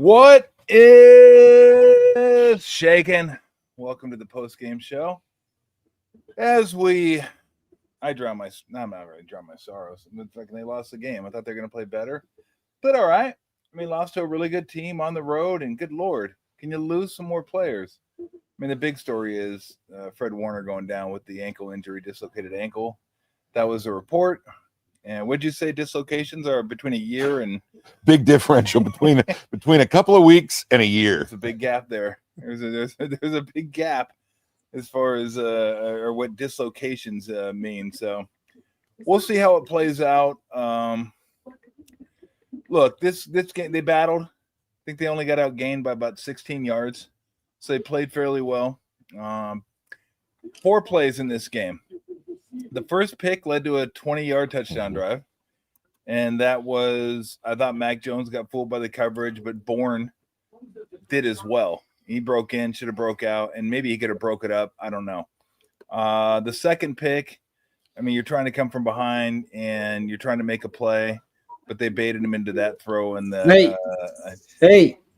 What is shaking? Welcome to the post-game show. I drown my, no, I'm not really drown my sorrows. It's like they lost the game. I thought they were going to play better, but all right. I mean, lost to a really good team on the road, and good Lord, can you lose some more players? I mean, the big story is Fred Warner going down with the ankle injury, dislocated ankle. That was a report. And what'd you say dislocations are between a year and big differential between a couple of weeks and a year? There's a big gap there. There's a big gap as far as or what dislocations mean. So we'll see how it plays out. Look, this game they battled. I think they only got outgained by about 16 yards. So they played fairly well. 4 plays in this game. The first pick led to a 20-yard touchdown drive. And that was, I thought Mac Jones got fooled by the coverage, but Bourne did as well. He broke in, should have broke out, and maybe he could have broke it up. I don't know. The second pick, I mean, you're trying to come from behind and you're trying to make a play, but they baited him into that throw. And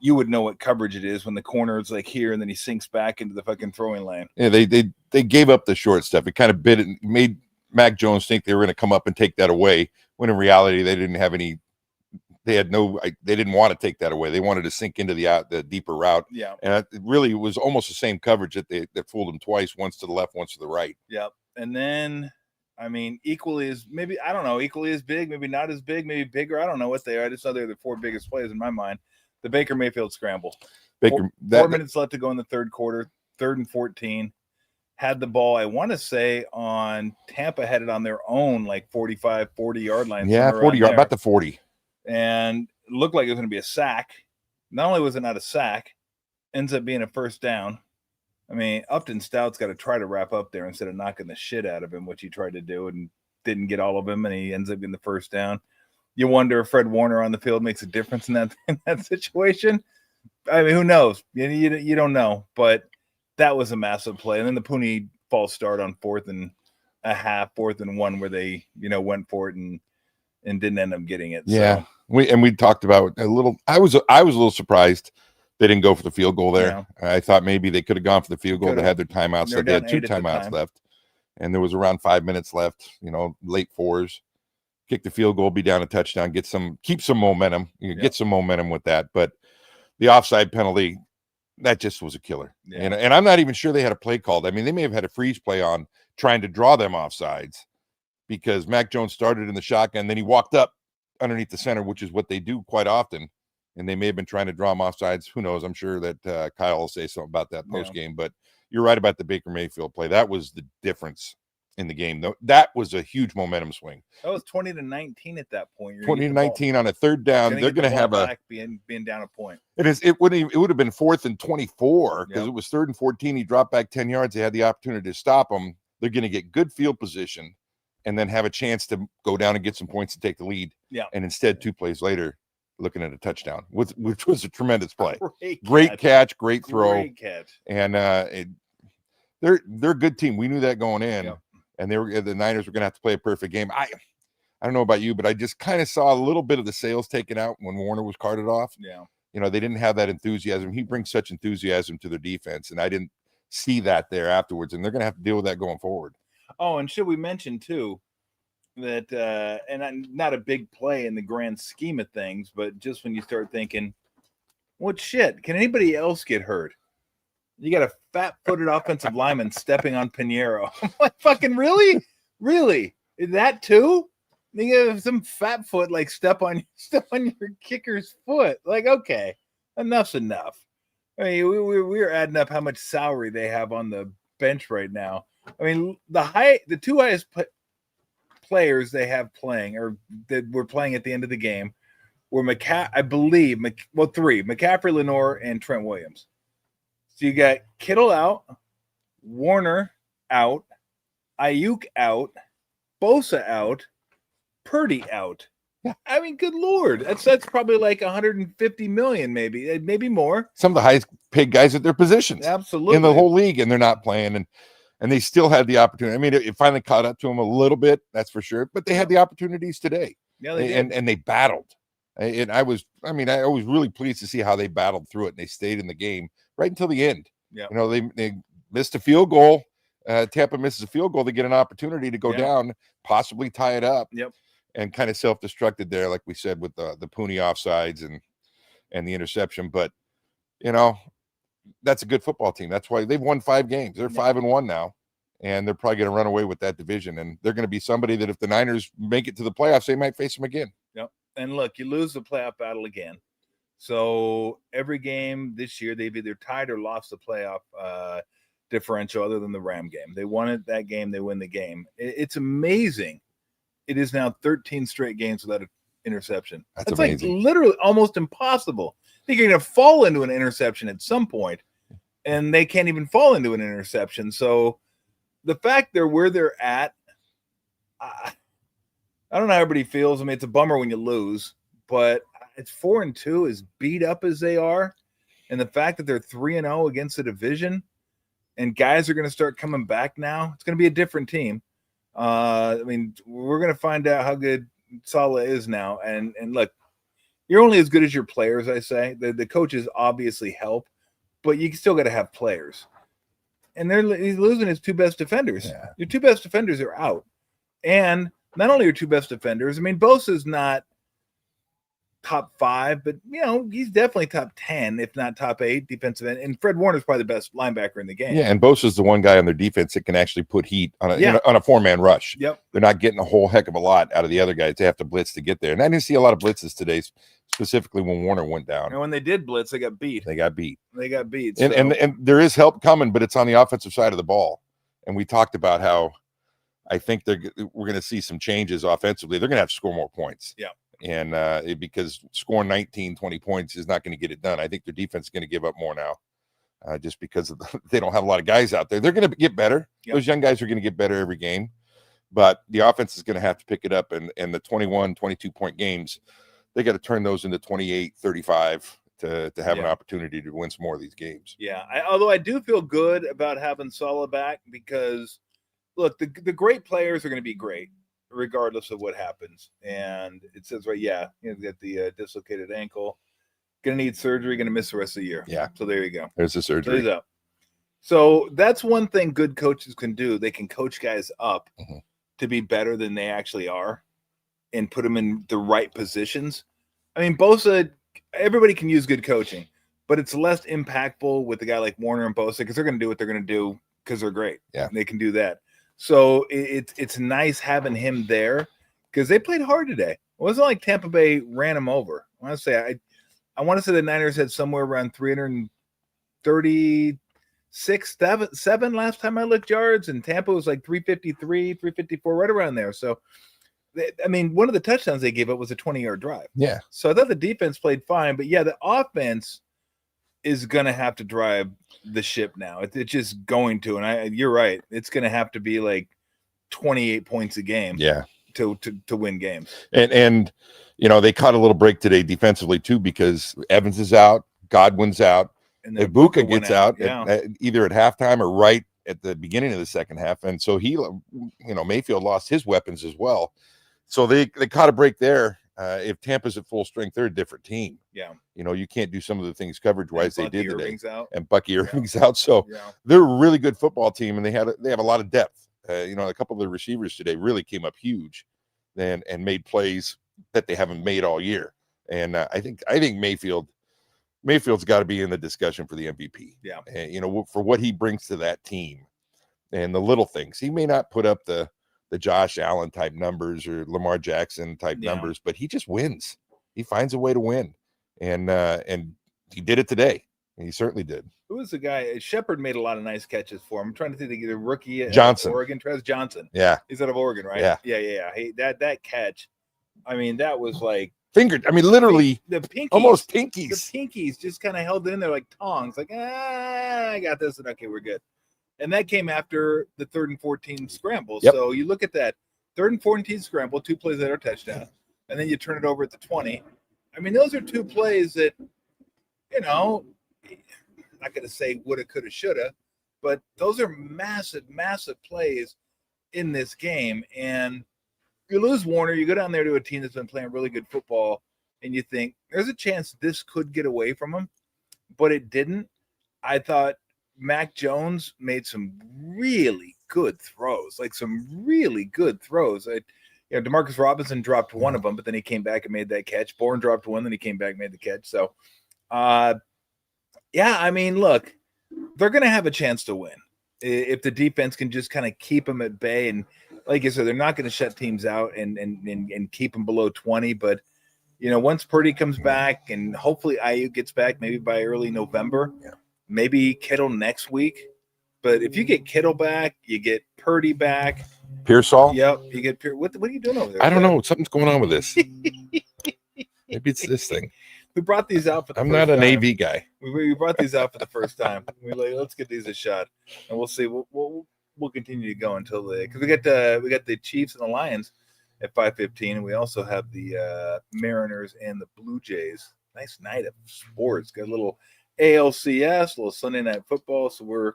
you would know what coverage it is when the corner is like here and then he sinks back into the fucking throwing lane. Yeah, they gave up the short stuff. It kind of made Mac Jones think they were going to come up and take that away, when in reality they didn't have any. They didn't want to take that away. They wanted to sink into the deeper route. Yeah, and it really was almost the same coverage that fooled them twice, once to the left, once to the right. Yep. And then, I mean, equally as big, maybe not as big, maybe bigger. I don't know what they are. I just know they're the 4 biggest plays in my mind. The Baker Mayfield scramble. 4 minutes left to go in the third quarter, 3rd and 14. Had the ball, I want to say, on Tampa, had it on their own, like 45, 40-yard line. Yeah, 40 yard, about the 40. And it looked like it was going to be a sack. Not only was it not a sack, ends up being a first down. I mean, Upton Stout's got to try to wrap up there instead of knocking the shit out of him, which he tried to do and didn't get all of him, and he ends up getting the first down. You wonder if Fred Warner on the field makes a difference in that situation. I mean, who knows? You don't know, but that was a massive play. And then the Pooney false start on 4th and 1, where they went for it and didn't end up getting it. Yeah, so. we talked about a little. I was a little surprised they didn't go for the field goal there. Yeah. I thought maybe they could have gone for the field goal. They had their timeouts. So they had 2 timeouts left, and there was around 5 minutes left. Late 4s. Kick the field goal, be down a touchdown, keep some momentum. Get some momentum with that. But the offside penalty, that just was a killer. Yeah. And I'm not even sure they had a play called. I mean, they may have had a freeze play on trying to draw them offsides, because Mac Jones started in the shotgun, then he walked up underneath the center, which is what they do quite often. And they may have been trying to draw him offsides. Who knows? I'm sure that Kyle will say something about that post game. But you're right about the Baker Mayfield play. That was the difference in the game. That was a huge momentum swing. That was 20-19 at that point. 20-19 on a 3rd down. They're going to have being down a point. It would have been 4th and 24, because it was 3rd and 14. He dropped back 10 yards. They had the opportunity to stop him. They're going to get good field position and then have a chance to go down and get some points to take the lead. Yeah. And instead, 2 plays later, looking at a touchdown, which was a tremendous play. Great catch, great throw. Great catch. And they're a good team. We knew that going in. Yeah. And the Niners were going to have to play a perfect game. I don't know about you, but I just kind of saw a little bit of the sails taken out when Warner was carted off. Yeah. They didn't have that enthusiasm. He brings such enthusiasm to their defense, and I didn't see that there afterwards, and they're going to have to deal with that going forward. Oh, and should we mention, too, that and not a big play in the grand scheme of things, but just when you start thinking, what shit? Can anybody else get hurt? You got a fat-footed offensive lineman stepping on Pinheiro. I'm like, fucking really? Really? That too? You have some fat foot like step on your kicker's foot. Like, okay, enough's enough. I mean, we're adding up how much salary they have on the bench right now. I mean, the 2 highest players they have playing, or that were playing at the end of the game, were 3: McCaffrey, Lenore, and Trent Williams. So you got Kittle out, Warner out, Ayuk out, Bosa out, Purdy out. Yeah. I mean, good Lord. That's probably like $150 million, maybe more. Some of the highest paid guys at their positions. Absolutely. In the whole league, and they're not playing. And they still had the opportunity. I mean, it finally caught up to them a little bit, that's for sure. But they had the opportunities today. Yeah, they did. And they battled. And I was really pleased to see how they battled through it, and they stayed in the game right until the end. Yeah. They missed a field goal. Tampa misses a field goal. They get an opportunity to go down, possibly tie it up. Yep. And kind of self-destructed there, like we said, with the Pooney offsides and the interception. But, that's a good football team. That's why they've won 5 games. They're 5-1 now. And they're probably going to run away with that division. And they're going to be somebody that if the Niners make it to the playoffs, they might face them again. Yep. And look, you lose the playoff battle again. So every game this year, they've either tied or lost the playoff differential other than the Ram game. They won it that game. They win the game. It's amazing. It is now 13 straight games without an interception. That's like literally almost impossible. I think you're going to fall into an interception at some point, and they can't even fall into an interception. So the fact they're where they're at, I don't know how everybody feels. I mean, it's a bummer when you lose, but it's 4-2, as beat up as they are, and the fact that they're 3-0 against the division, and guys are going to start coming back now. It's going to be a different team. I mean, we're going to find out how good Saleh is now. And look, you're only as good as your players, I say. The coaches obviously help, but you still got to have players. And he's losing his 2 best defenders. Yeah. Your 2 best defenders are out. And not only your 2 best defenders, I mean, Bosa's not top 5, but he's definitely top 10, if not top 8 defensive end. And Fred Warner's probably the best linebacker in the game. Yeah, and Bosa's the one guy on their defense that can actually put heat on a on a 4-man rush. Yep. They're not getting a whole heck of a lot out of the other guys. They have to blitz to get there. And I didn't see a lot of blitzes today, specifically when Warner went down. And when they did blitz, they got beat. They got beat. So. And there is help coming, but it's on the offensive side of the ball. And we talked about how I think we're going to see some changes offensively. They're going to have to score more points. Yeah. And because scoring 19, 20 points is not going to get it done. I think their defense is going to give up more now just because they don't have a lot of guys out there. They're going to get better. Yep. Those young guys are going to get better every game. But the offense is going to have to pick it up. And the 21, 22-point games, they got to turn those into 28, 35 to have an opportunity to win some more of these games. Yeah, although I do feel good about having Saleh back because, look, the great players are going to be great regardless of what happens. And it says right, you got the dislocated ankle, gonna need surgery, gonna miss the rest of the year. Yeah. So there you go. There's the surgery. So that's one thing good coaches can do. They can coach guys up to be better than they actually are and put them in the right positions. I mean, Bosa, everybody can use good coaching, but it's less impactful with a guy like Warner and Bosa because they're going to do what they're going to do because they're great. Yeah. And they can do that. So it's nice having him there because they played hard today. It wasn't like Tampa Bay ran them over. I want to say the Niners had somewhere around 336, 7 last time I looked yards, and Tampa was like 353, 354, right around there. So, I mean, one of the touchdowns they gave up was a 20-yard drive. Yeah. So I thought the defense played fine, but the offense is going to have to drive the ship now. It's just going to, and you're right. It's going to have to be like 28 points a game. Yeah. To win games. And they caught a little break today defensively too because Evans is out, Godwin's out, and Ibuka gets out either at halftime or right at the beginning of the second half, and so Mayfield lost his weapons as well. So they caught a break there. If Tampa's at full strength, they're a different team. Yeah. You can't do some of the things coverage-wise they did today. And Bucky Irving's out. So they're a really good football team, and they have a lot of depth. A couple of the receivers today really came up huge and made plays that they haven't made all year. And I think Mayfield's got to be in the discussion for the MVP. Yeah. And, for what he brings to that team and the little things. He may not put up the Josh Allen type numbers or Lamar Jackson type numbers, but he just wins. He finds a way to win. And he did it today. He certainly did. Who was the guy? Shepard made a lot of nice catches for him. I'm trying to think of the rookie Johnson. Oregon, Trez Johnson. Yeah. He's out of Oregon, right? Yeah. Yeah. Hey, that catch. I mean, that was like fingered. I mean, literally the pinkies, almost pinkies. The pinkies just kind of held it in there like tongs. Like, I got this, and okay, we're good. And that came after the 3rd and 14 scramble. Yep. So you look at that 3rd and 14 scramble, 2 plays that are touchdown, and then you turn it over at the 20. I mean, those are 2 plays that, I'm not going to say woulda, coulda, shoulda, but those are massive, massive plays in this game. And you lose Warner, you go down there to a team that's been playing really good football. and you think there's a chance this could get away from them, but it didn't. I thought Mac Jones made some really good throws, DeMarcus Robinson dropped one of them, but then he came back and made that catch. Bourne dropped one, then he came back and made the catch. So, I mean, look, they're going to have a chance to win if the defense can just kind of keep them at bay. And like I said, they're not going to shut teams out and keep them below 20. But, once Purdy comes back and hopefully IU gets back maybe by early November, maybe Kittle next week. But if you get Kittle back, you get Purdy back. Pearsall? Yep, you get What are you doing over there? I don't know. Something's going on with this. Maybe it's this thing. We brought these out for the I'm first not an time. AV guy. We brought these out for the first time. We're like, let's get these a shot, and we'll see. We'll continue to go until because we got the Chiefs and the Lions at 5:15, and we also have the Mariners and the Blue Jays. Nice night of sports. Got a little ALCS, a little Sunday night football, so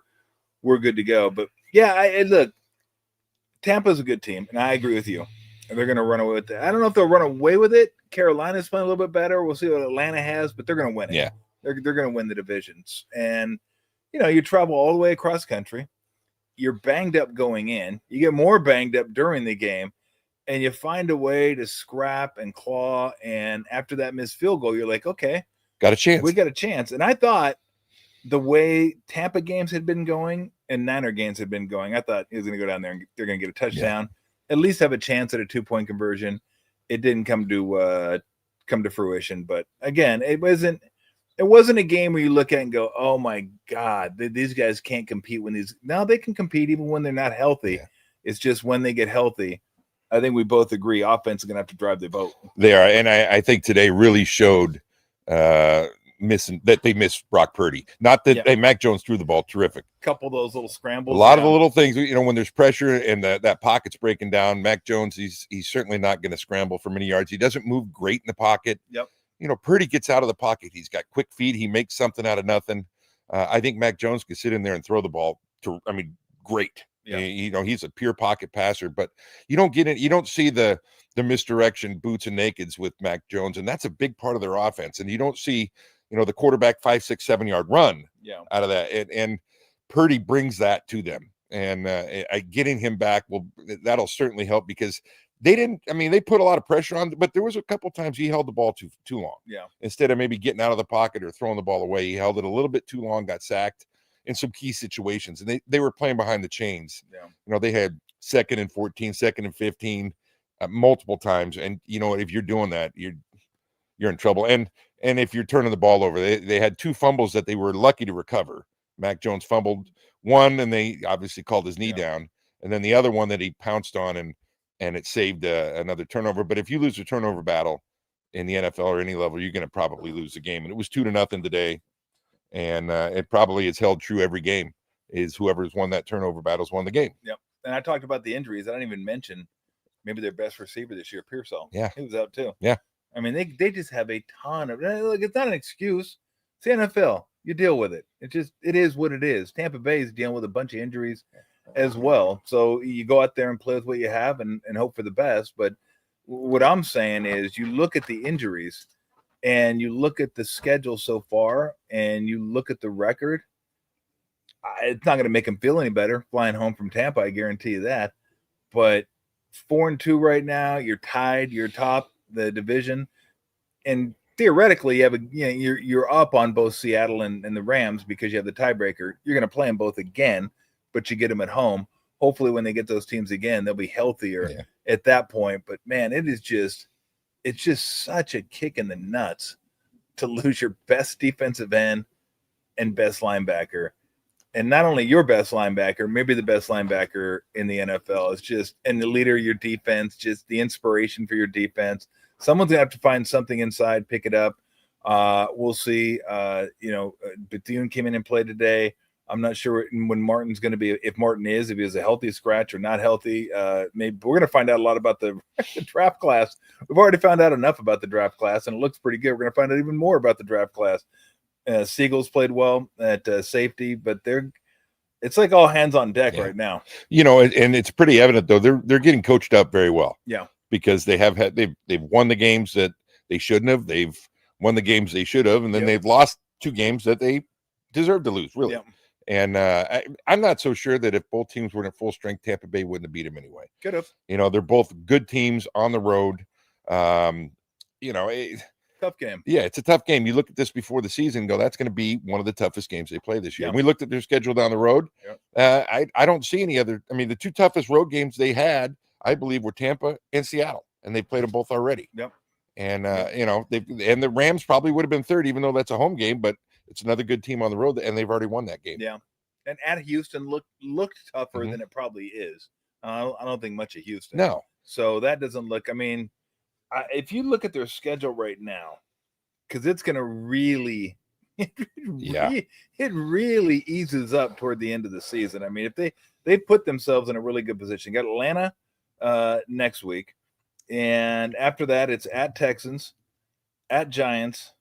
we're good to go. But look, Tampa's a good team, and I agree with you. And they're going to run away with it. I don't know if they'll run away with it. Carolina's playing a little bit better. We'll see what Atlanta has, but they're going to win it. Yeah. They're going to win the divisions. And, you travel all the way across country. You're banged up going in. You get more banged up during the game, and you find a way to scrap and claw. And after that missed field goal, you're like, okay. Got a chance. We got a chance. And I thought the way Tampa games had been going and Niner games had been going, I thought he was going to go down there and they're going to get a touchdown. Yeah. At least have a chance at a 2-point conversion. It didn't come to fruition, but again, it wasn't a game where you look at and go, "Oh my God, these guys can't compete when these." Now they can compete even when they're not healthy. Yeah. It's just when they get healthy. I think we both agree offense is going to have to drive the boat. They are, and I think today really showed they missed Brock Purdy. Not that Mac Jones threw the ball terrific. A couple of those little scrambles. A lot of the little things, when there's pressure and that pocket's breaking down, Mac Jones, he's certainly not going to scramble for many yards. He doesn't move great in the pocket. Yep. Purdy gets out of the pocket. He's got quick feet. He makes something out of nothing. I think Mac Jones could sit in there and throw the ball great. Yeah. He's a pure pocket passer, but you don't see the misdirection boots and nakeds with Mac Jones, and that's a big part of their offense. And you don't see the quarterback 5, 6, 7 yard run out of that. And Purdy brings that to them. And getting him back that'll certainly help because they put a lot of pressure on, but there was a couple times he held the ball too long. Yeah. Instead of maybe getting out of the pocket or throwing the ball away, he held it a little bit too long, got sacked in some key situations. And they were playing behind the chains. Yeah. They had 2nd and 14, 2nd and 15 multiple times. And if you're doing that, you're in trouble. And if you're turning the ball over, they had 2 fumbles that they were lucky to recover. Mac Jones fumbled one, and they obviously called his knee down. And then the other one that he pounced on, and it saved another turnover. But if you lose a turnover battle in the NFL or any level, you're going to probably lose the game. And it was 2-0 today. And it probably is held true every game, is whoever's won that turnover battle's won the game. Yep. And I talked about the injuries. I didn't even mention maybe their best receiver this year, Pearsall. Yeah. He was out too. Yeah. I mean, they just have a ton of. Look, it's not an excuse. It's the NFL. You deal with it. It is what it is. Tampa Bay is dealing with a bunch of injuries as well. So you go out there and play with what you have and hope for the best. But what I'm saying is you look at the injuries and you look at the schedule so far and you look at the record. It's not going to make them feel any better flying home from Tampa. I guarantee you that. But 4-2 right now, you're tied. You're top the division, and theoretically, you have you're up on both Seattle and the Rams because you have the tiebreaker. You're going to play them both again, but you get them at home. Hopefully, when they get those teams again, they'll be healthier at that point. But man, it's just such a kick in the nuts to lose your best defensive end and best linebacker. And not only your best linebacker, maybe the best linebacker in the NFL. It's just, and the leader of your defense, just the inspiration for your defense. Someone's going to have to find something inside, pick it up. We'll see. Bethune came in and played today. I'm not sure when Martin's going to be, if he was a healthy scratch or not healthy. Maybe we're going to find out a lot about the draft class. We've already found out enough about the draft class, and it looks pretty good. We're going to find out even more about the draft class. Siegel's played well at safety, but it's like all hands on deck right now. And it's pretty evident though they're getting coached up very well. Yeah, because they've won the games that they shouldn't have. They've won the games they should have, and then they've lost 2 games that they deserve to lose, really. And I'm not so sure that if both teams were in full strength, Tampa Bay wouldn't have beat them anyway. Could have. They're both good teams on the road. Tough game. Yeah, it's a tough game. You look at this before the season and go, that's going to be one of the toughest games they play this year. And we looked at their schedule down the road. I don't see any other. I mean, the 2 toughest road games they had, I believe, were Tampa and Seattle, and they played them both already. And and the Rams probably would have been third, even though that's a home game, but it's another good team on the road, and they've already won that game. And at Houston looked tougher than it probably is. I don't think much of Houston. No. So that doesn't look. I mean, if you look at their schedule right now, because it's going to really, it really eases up toward the end of the season. I mean, if they put themselves in a really good position, got Atlanta next week, and after that, it's at Texans, at Giants,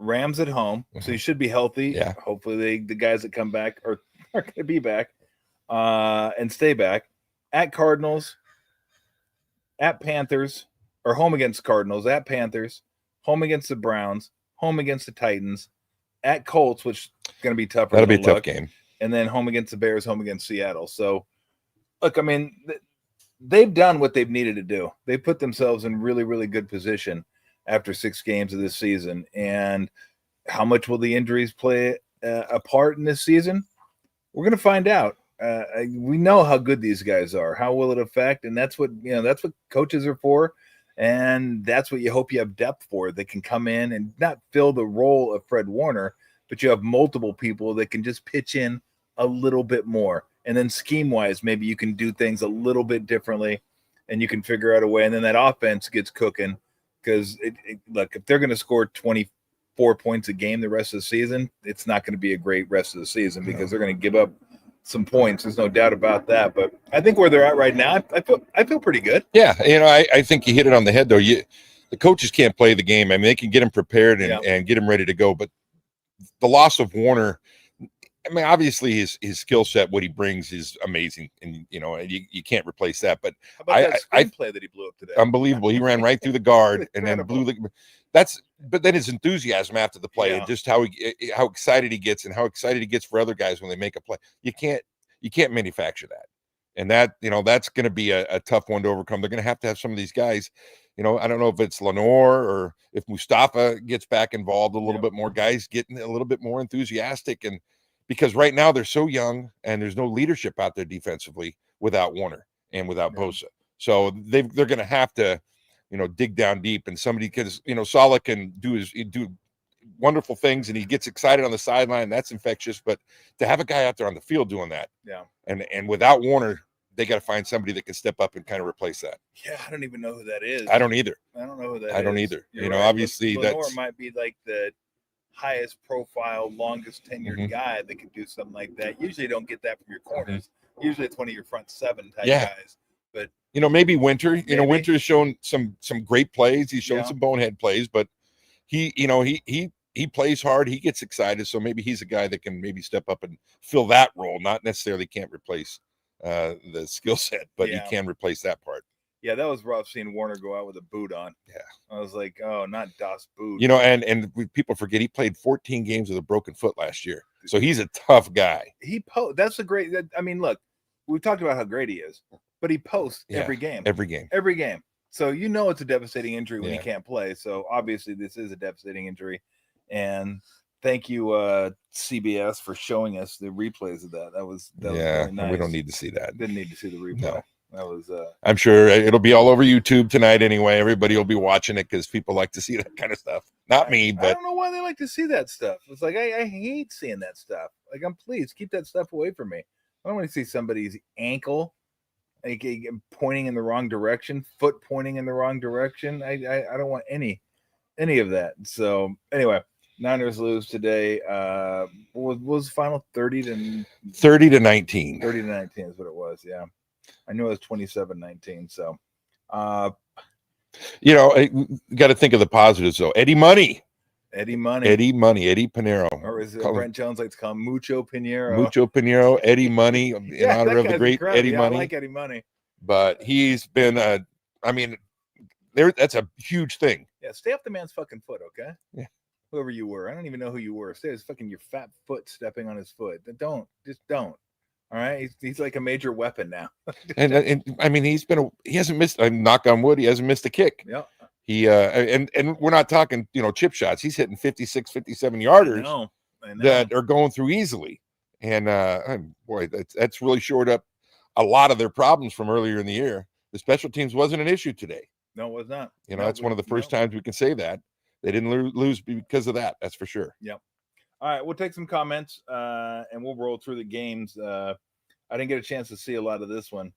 Rams at home, so you should be healthy. Hopefully, the guys that come back are going to be back and stay back. At Cardinals, at Panthers, or home against Cardinals, at Panthers, home against the Browns, home against the Titans, at Colts, which is going to be tougher. That'll be a tough game. And then home against the Bears, home against Seattle. So, look, I mean, they've done what they've needed to do. They put themselves in really, really good position after 6 games of this season. And how much will the injuries play a part in this season? We're going to find out. We know how good these guys are. How will it affect? And that's what coaches are for. And that's what you hope you have depth for. They can come in and not fill the role of Fred Warner, but you have multiple people that can just pitch in a little bit more. And then scheme-wise, maybe you can do things a little bit differently and you can figure out a way. And then that offense gets cooking. Because, look, if they're going to score 24 points a game the rest of the season, it's not going to be a great rest of the season because they're going to give up some points. There's no doubt about that. But I think where they're at right now, I feel pretty good. Yeah, I think you hit it on the head, though. The coaches can't play the game. I mean, they can get them prepared and get them ready to go. But the loss of Warner, I mean, obviously his skill set, what he brings is amazing, and you can't replace that. But how about that screenplay that he blew up today? Unbelievable. He ran right through the guard and then blew the. But then his enthusiasm after the play and just how excited he gets and how excited he gets for other guys when they make a play. You can't manufacture that, and that's going to be a tough one to overcome. They're going to have some of these guys. I don't know if it's Lenore or if Mustafa gets back involved a little bit more. Guys getting a little bit more enthusiastic and. Because right now they're so young and there's no leadership out there defensively without Warner and without Bosa. So they're going to have to, dig down deep and somebody because, Saleh can do wonderful things and he gets excited on the sideline. That's infectious. But to have a guy out there on the field doing that and without Warner, they got to find somebody that can step up and kind of replace that. Yeah, I don't even know who that is. I don't either. I don't know who that is. I don't either. You're right. Obviously Lenore that's might be like the highest profile, longest tenured guy that could do something like that. Usually you don't get that from your corners. Usually it's one of your front 7 type guys. But maybe Winter. Winter's shown some great plays. He's shown some bonehead plays, but he plays hard. He gets excited. So maybe he's a guy that can maybe step up and fill that role. Not necessarily can't replace the skill set, but he can replace that part. Yeah, that was rough seeing Warner go out with a boot on. Yeah. I was like, oh, not Das Boot. And people forget he played 14 games with a broken foot last year. So he's a tough guy. That's a great – I mean, look, we've talked about how great he is, but he posts every game. Every game. Every game. So it's a devastating injury when he can't play. So obviously this is a devastating injury. And thank you, CBS, for showing us the replays of that. That was really nice. We don't need to see that. Didn't need to see the replay. No. That was I'm sure it'll be all over YouTube tonight anyway. Everybody will be watching it because people like to see that kind of stuff. Not me, but I don't know why they like to see that stuff. It's like I hate seeing that stuff. Like please keep that stuff away from me. I don't want to see somebody's ankle pointing in the wrong direction, foot pointing in the wrong direction. I don't want any of that. So anyway, Niners lose today. What was the final 30 to 19? 30 to 19 is what it was. Yeah. I knew it was 27-19. So, you got to think of the positives though. Eddie Money, Eddie Pinheiro, or is it Brent Jones likes to call him Mucho Pinheiro? Mucho Pinheiro, Eddie Money, in honor of the great Eddie Money. I like Eddie Money, but he's been, that's a huge thing. Yeah, stay off the man's fucking foot, okay? Yeah. Whoever you were. I don't even know who you were. Stay his fucking your fat foot stepping on his foot. Don't. Just don't. All right? He's like a major weapon now. and I mean, he hasn't missed, knock on wood, he hasn't missed a kick. Yeah. He and we're not talking, chip shots. He's hitting 56, 57 yarders I know. that are going through easily. And boy, that's really shored up a lot of their problems from earlier in the year. The special teams wasn't an issue today. No, it was not. That's one of the first times we can say that. They didn't lose because of that. That's for sure. Yep. All right, we'll take some comments and we'll roll through the games. I didn't get a chance to see a lot of this one.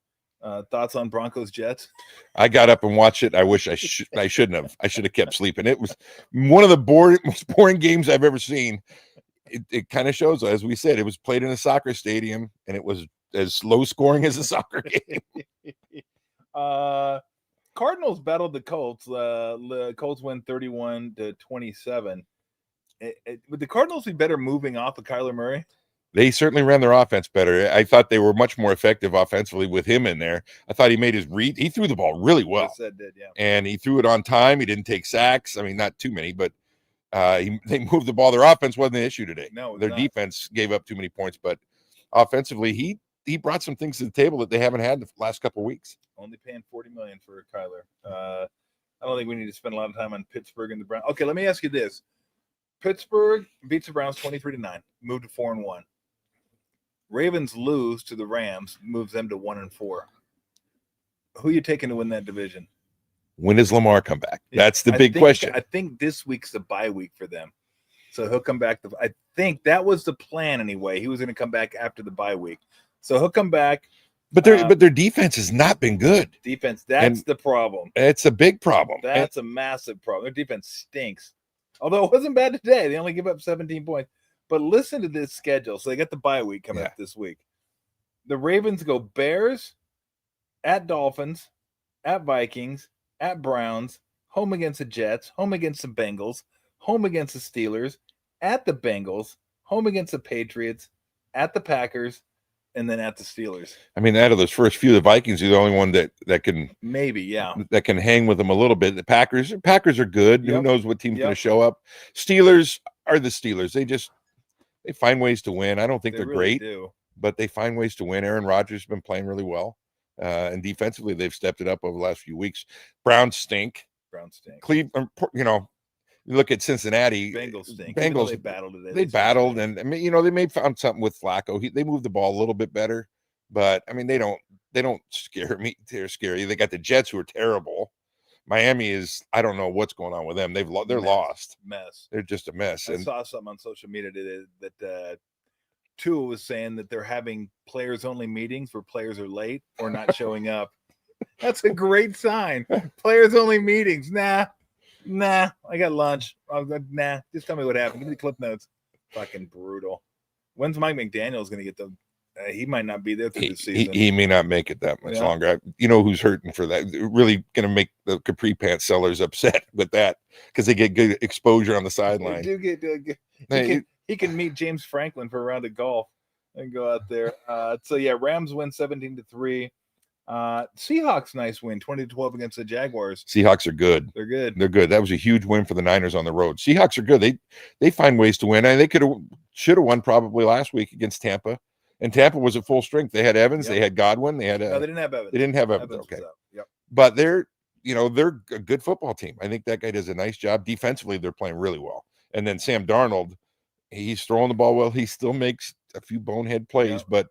Thoughts on Broncos Jets? I got up and watched it. I wish I shouldn't have. I should have kept sleeping. It was one of the most boring games I've ever seen. It kind of shows, as we said, it was played in a soccer stadium and it was as low scoring as a soccer game. Cardinals battled the Colts. The Colts win 31-27. Would the Cardinals be better moving off of Kyler Murray? They certainly ran their offense better. I thought they were much more effective offensively with him in there. I thought he made his read. He threw the ball really well. Did, yeah. And he threw it on time. He didn't take sacks. I mean, not too many, but they moved the ball. Their offense wasn't the issue today. No, their defense gave up too many points, but offensively, he brought some things to the table that they haven't had the last couple of weeks. Only paying $40 million for Kyler. I don't think we need to spend a lot of time on Pittsburgh and the Browns. Okay, let me ask you this: Pittsburgh beats the Browns 23-9, moved to 4-1. Ravens lose to the Rams, moves them to 1-4. Who are you taking to win that division? When does Lamar come back? That's the big question. I think this week's the bye week for them. So he'll come back. I think that was the plan anyway. He was going to come back after the bye week. So he'll come back. But their defense has not been good. That's the problem. It's a big problem. That's a massive problem. Their defense stinks. Although it wasn't bad today. They only give up 17 points. But listen to this schedule. So they got the bye week coming up this week. The Ravens go Bears, at Dolphins, at Vikings, at Browns, home against the Jets, home against the Bengals, home against the Steelers, at the Bengals, home against the Patriots, at the Packers, and then at the Steelers. I mean, out of those first few, the Vikings are the only one that can that can hang with them a little bit. The Packers are good. Who knows what team's going to show up? Steelers are the Steelers. They find ways to win. I don't think they're really great, but they find ways to win. Aaron Rodgers has been playing really well, and defensively they've stepped it up over the last few weeks. Browns stink. Cleveland, you look at Cincinnati. Bengals stink. Bengals, they battled today. They battled, and I mean, they found something with Flacco. They moved the ball a little bit better, but I mean, they don't scare me. They're scary. They got the Jets, who are terrible. Miami is, I don't know what's going on with them. They're lost. Mess. They're just a mess. I saw something on social media today that Tua was saying that they're having players-only meetings where players are late or not showing up. That's a great sign. Players-only meetings. Nah, I got lunch. Nah, just tell me what happened. Give me the clip notes. Fucking brutal. When's Mike McDaniel's going to get the he might not be there through the season. He may not make it that much longer. You know who's hurting for that? Really going to make the capri pants sellers upset with that because they get good exposure on the sideline. They do get he can meet James Franklin for a round of golf and go out there. So yeah, Rams win 17-3. Seahawks nice win 20-12 against the Jaguars. Seahawks are good. They're good. That was a huge win for the Niners on the road. Seahawks are good. They find ways to win. And they should have won probably last week against Tampa. And Tampa was at full strength. They had Evans. They had Godwin. They didn't have Evans. They didn't have Evans. Okay. Yep. But they're a good football team. I think that guy does a nice job. Defensively, they're playing really well. And then Sam Darnold, he's throwing the ball well. He still makes a few bonehead plays, but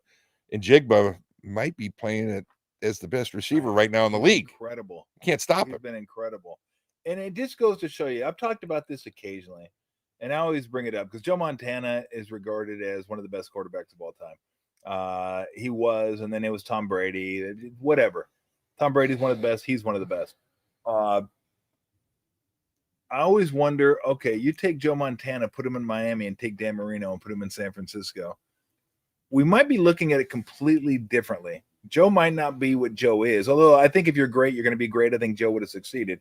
Njigba might be playing it as the best receiver right now in the league. Incredible. Can't stop him. He's been incredible. And it just goes to show you, I've talked about this occasionally, and I always bring it up because Joe Montana is regarded as one of the best quarterbacks of all time. He was, and then it was Tom Brady, whatever. Tom Brady's one of the best. He's one of the best. I always wonder, okay, you take Joe Montana, put him in Miami, and take Dan Marino and put him in San Francisco. We might be looking at it completely differently. Joe might not be what Joe is, although I think if you're great, you're going to be great. I think Joe would have succeeded.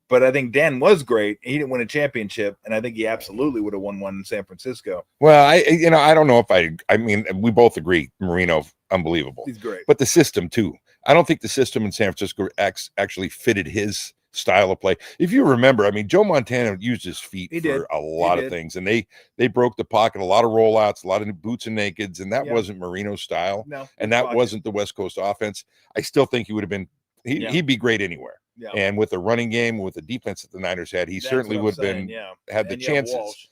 But I think Dan was great. He didn't win a championship, and I think he absolutely would have won one in San Francisco. Well, I don't know if I mean, we both agree Marino, unbelievable. He's great. But the system, too. I don't think the system in San Francisco actually fitted his style of play. If you remember, I mean, Joe Montana used his feet for a lot of things, and they broke the pocket, a lot of rollouts, a lot of boots and nakeds, and that wasn't Marino's style, and that wasn't the West Coast offense. I still think he would have been he'd be great anywhere. Yeah. And with the running game, with the defense that the Niners had, he certainly would have been had the chances.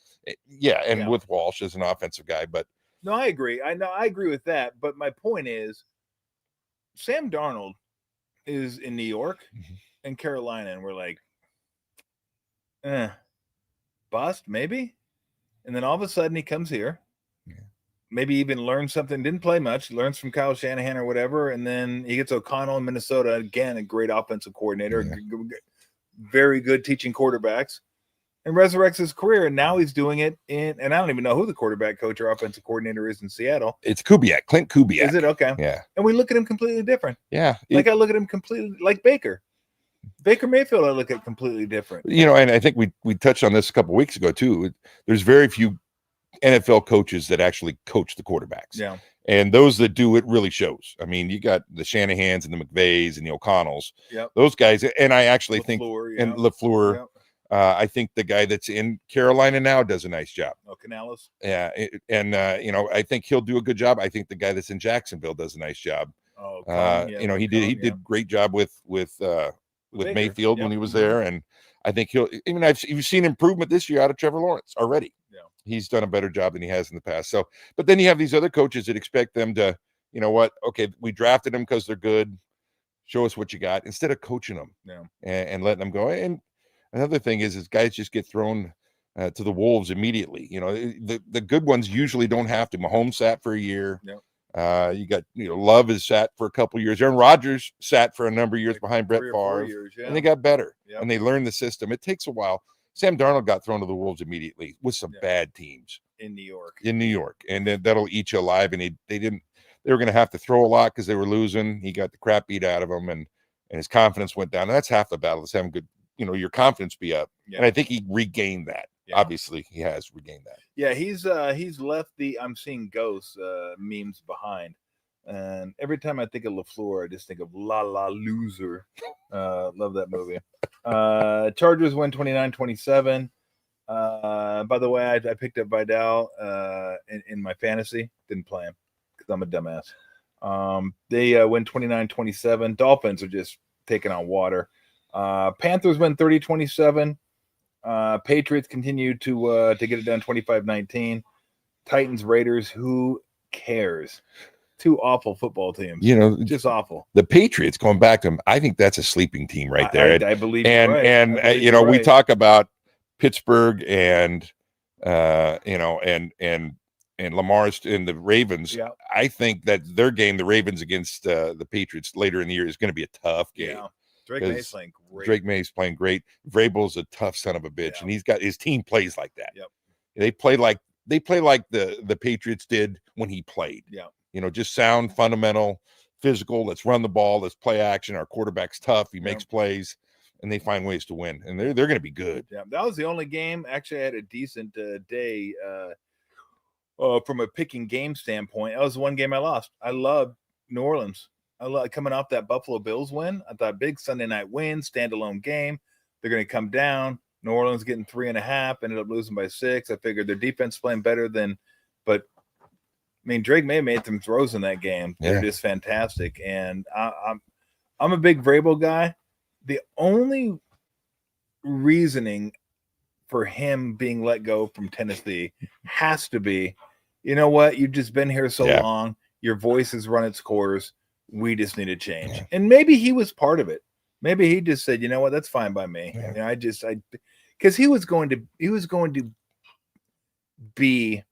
And with Walsh as an offensive guy, but no, I agree. I agree with that. But my point is, Sam Darnold is in New York and Carolina, and we're like, bust maybe, and then all of a sudden he comes here. Maybe even learns something, didn't play much, learns from Kyle Shanahan or whatever, and then he gets O'Connell in Minnesota, again, a great offensive coordinator, very good teaching quarterbacks, and resurrects his career, and now he's doing it and I don't even know who the quarterback coach or offensive coordinator is in Seattle. It's Kubiak, Clint Kubiak. Is it? Okay. Yeah. And we look at him completely different. Yeah. Like I look at him completely like Baker Mayfield, I look at completely different. And I think we touched on this a couple of weeks ago too. There's very few NFL coaches that actually coach the quarterbacks. Yeah. And those that do, it really shows. I mean, you got the Shanahans and the McVays and the O'Connells. Yep. Those guys, and I actually LaFleur, think and LaFleur, I think the guy that's in Carolina now does a nice job. Oh, Canales. Yeah. And I think he'll do a good job. I think the guy that's in Jacksonville does a nice job. Oh, he did great job with Mayfield when he was there. And I think you've seen improvement this year out of Trevor Lawrence already. Yeah. He's done a better job than he has in the past. So, but then you have these other coaches that expect them to, you know what? Okay, we drafted them because they're good. Show us what you got instead of coaching them and letting them go. And another thing is guys just get thrown to the wolves immediately. You know, the good ones usually don't have to. Mahomes sat for a year. Yeah. You got Love has sat for a couple of years. Aaron Rodgers sat for a number of years behind Brett Favre, and they got better and they learned the system. It takes a while. Sam Darnold got thrown to the wolves immediately with some bad teams in New York. And then that'll eat you alive. And they were going to have to throw a lot because they were losing. He got the crap beat out of him, and his confidence went down. And that's half the battle, is having good, your confidence be up. Yeah. And I think he regained that. Yeah. Obviously, he has regained that. Yeah, he's left the "I'm seeing ghosts" memes behind. And every time I think of LaFleur, I just think of La La Loser. Love that movie. Chargers win 29-27. By the way, I picked up Vidal in my fantasy. Didn't play him because I'm a dumbass. They win 29-27. Dolphins are just taking on water. Panthers win 30-27. Patriots continue to get it done 25-19. Titans, Raiders, who cares? Two awful football teams. Just awful. The Patriots, going back to them, I think that's a sleeping team right there. I believe and right. And we talk about Pittsburgh and Lamar's and the Ravens. Yeah. I think that their game, the Ravens against the Patriots later in the year, is going to be a tough game. Yeah. Drake May's playing great. Drake May's playing great. Vrabel's a tough son of a bitch, and he's got his team plays like that. Yep. They play like the Patriots did when he played. Yeah. Just sound, fundamental, physical. Let's run the ball. Let's play action. Our quarterback's tough. He makes plays, and they find ways to win. And they're going to be good. Yeah, that was the only game. Actually, I had a decent day from a picking game standpoint. That was the one game I lost. I love New Orleans. I love coming off that Buffalo Bills win. I thought big Sunday night win, standalone game. They're going to come down. New Orleans getting 3.5. Ended up losing by 6. I figured their defense playing better but. I mean, Drake May made some throws in that game. They're just fantastic. And I'm a big Vrabel guy. The only reasoning for him being let go from Tennessee has to be, you know what? You've just been here so long. Your voice has run its course. We just need to change. Yeah. And maybe he was part of it. Maybe he just said, you know what? That's fine by me. Yeah. Because he was going to be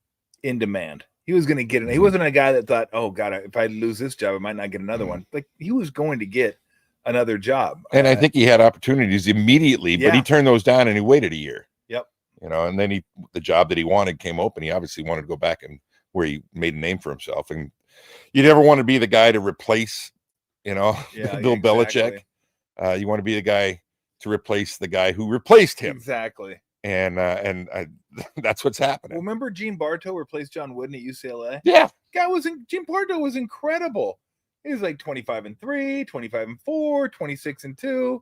in demand. He was going to get it. He wasn't a guy that thought, oh, God, if I lose this job, I might not get another one. Like, he was going to get another job. And I think he had opportunities immediately, but he turned those down and he waited a year. Yep. And then the job that he wanted came open. He obviously wanted to go back and where he made a name for himself. And you never want to be the guy to replace, Bill Belichick. You want to be the guy to replace the guy who replaced him. Exactly. And that's what's happening. Well, remember Gene Bartow replaced John Wooden at UCLA? Yeah. Gene Bartow was incredible. He was like 25-3, 25-4, 26-2.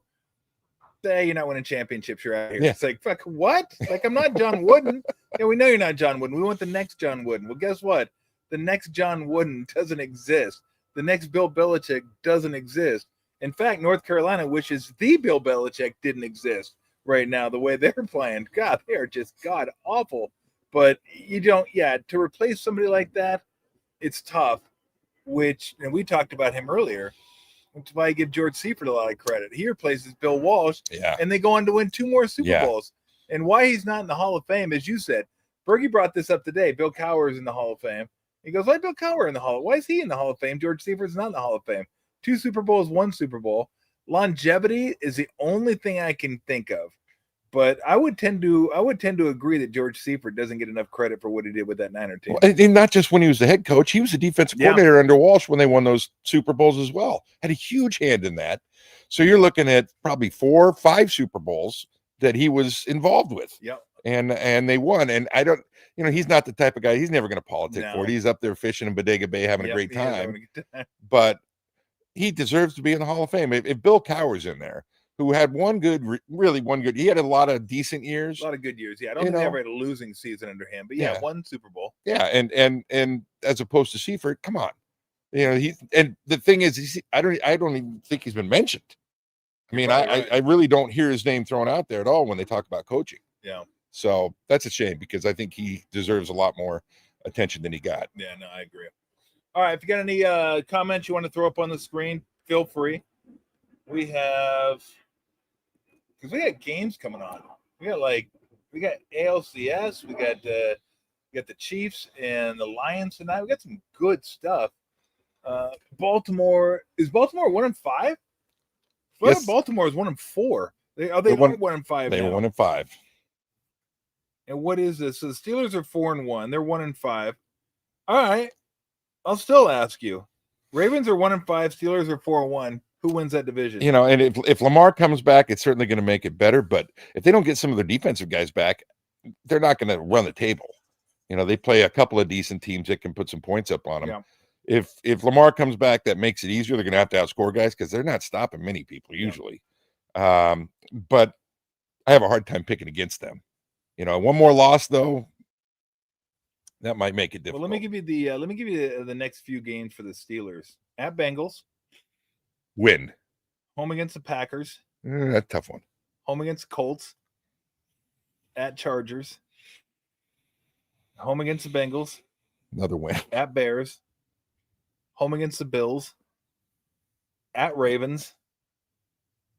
Hey, you're not winning championships. You're out here. Yeah. It's like, fuck, what? Like, I'm not John Wooden. Yeah, we know you're not John Wooden. We want the next John Wooden. Well, guess what? The next John Wooden doesn't exist. The next Bill Belichick doesn't exist. In fact, North Carolina wishes the Bill Belichick didn't exist right now, the way they're playing. God, they are just god awful. But you don't, to replace somebody like that, it's tough, and we talked about him earlier. That's why I give George Seifert a lot of credit. He replaces Bill Walsh, and they go on to win 2 more Super Bowls. And why he's not in the Hall of Fame, as you said, Bergie brought this up today. Bill Cowher is in the Hall of Fame. He goes, why Bill Cowher in the Hall? Why is he in the Hall of Fame? George Seifert's not in the Hall of Fame. 2 Super Bowls, 1 Super Bowl. Longevity is the only thing I can think of. But I would tend to agree that George Seifert doesn't get enough credit for what he did with that Niner team. Well, and not just when he was the head coach, he was the defensive coordinator under Walsh when they won those Super Bowls as well. Had a huge hand in that. So you're looking at probably 4 or 5 Super Bowls that he was involved with. Yep. And they won. And I don't, he's not the type of guy. He's never going to politic for it. He's up there fishing in Bodega Bay, having a great time. But he deserves to be in the Hall of Fame. If Bill Cowher's in there, who had really one good. He had a lot of decent years. A lot of good years. Yeah, I don't think they ever had a losing season under him. But 1 Super Bowl. Yeah, and as opposed to Seifert, come on. And the thing is, I don't even think he's been mentioned. I mean, I really don't hear his name thrown out there at all when they talk about coaching. Yeah. So that's a shame because I think he deserves a lot more attention than he got. Yeah, no, I agree. All right, if you got any comments you want to throw up on the screen, feel free. We got games coming on. We got ALCS. We got the Chiefs and the Lions tonight. We got some good stuff. Baltimore is 1-5. Yes. Baltimore is 1-4. They 1-5. They were 1-5. And what is this? So the Steelers are 4-1. They're 1-5. All right. I'll still ask you. Ravens are 1-5. Steelers are 4-1. Who wins that division? And if Lamar comes back, it's certainly going to make it better. But if they don't get some of their defensive guys back, they're not going to run the table. They play a couple of decent teams that can put some points up on them. Yeah. If Lamar comes back, that makes it easier. They're going to have to outscore guys because they're not stopping many people usually. Yeah. But I have a hard time picking against them. One more loss though, that might make it difficult. Well, let me give you the next few games for the Steelers. At Bengals. Win. Home against the Packers. That's a tough one. Home against the Colts. At Chargers. Home against the Bengals. Another win. At Bears. Home against the Bills. At Ravens.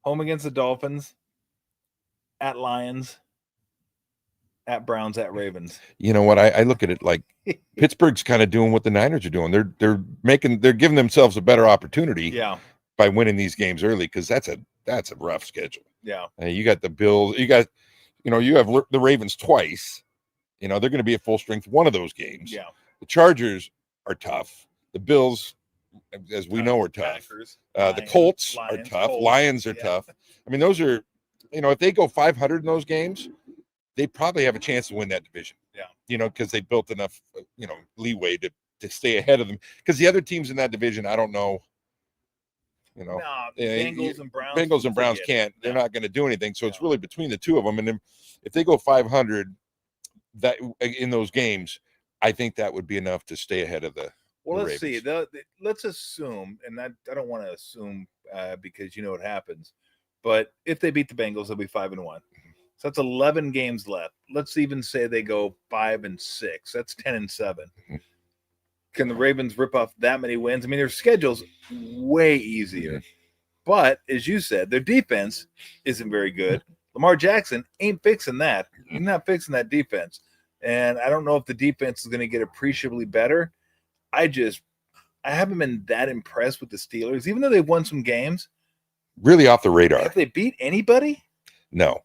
Home against the Dolphins. At Lions. At Browns. At Ravens. You know what? I look at it like Pittsburgh's kind of doing what the Niners are doing. They're giving themselves a better opportunity. Yeah. By winning these games early, because that's a rough schedule. Yeah. You got the Bills. You have the Ravens twice. They're going to be at full strength one of those games. Yeah. The Chargers are tough. The Bills, as we know, are tough. Packers, the Colts are tough. Lions are tough. I mean, those are, if they go 500 in those games, they probably have a chance to win that division. Yeah. Because they built enough, leeway to stay ahead of them. Because the other teams in that division, I don't know. Bengals and Browns can't. They're not going to do anything. So it's really between the two of them. And then if they go 500 that in those games, I think that would be enough to stay ahead of the. Well, let's see. Let's assume, and I don't want to assume because what happens. But if they beat the Bengals, they'll be 5-1. So that's 11 games left. Let's even say they go 5-6. That's 10-7. Can the Ravens rip off that many wins? I mean, their schedule's way easier. But, as you said, their defense isn't very good. Lamar Jackson ain't fixing that. He's not fixing that defense. And I don't know if the defense is going to get appreciably better. I haven't been that impressed with the Steelers, even though they've won some games. Really off the radar. Have they beat anybody? No.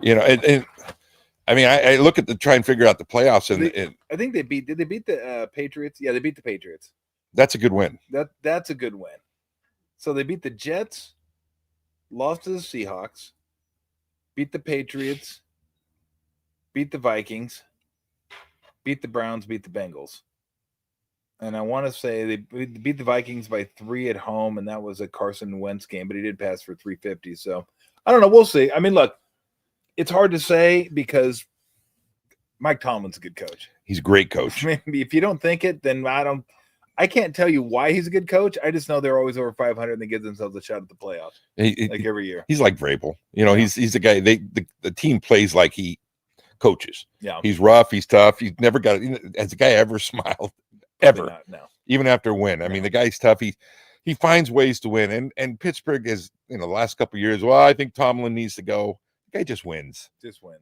I look at try and figure out the playoffs, and I think did they beat the Patriots? Yeah, they beat the Patriots. That's a good win. That's a good win. So they beat the Jets, lost to the Seahawks, beat the Patriots, beat the Vikings, beat the Browns, beat the Bengals. And I want to say they beat the Vikings by 3 at home, and that was a Carson Wentz game, but he did pass for 350. So I don't know. We'll see. I mean, look, it's hard to say because Mike Tomlin's a good coach. He's a great coach. Maybe if you don't think it, then I can't tell you why he's a good coach. I just know they're always over 500 and they give themselves a shot at the playoffs. Every year. He's like Vrabel. He's the guy. The team plays like he coaches. Yeah. He's rough. He's tough. He's never got. Has the guy ever smiled? Ever? Not, no. Even after a win. I mean, the guy's tough. He finds ways to win. And Pittsburgh has, the last couple of years, well, I think Tomlin needs to go. The guy just wins.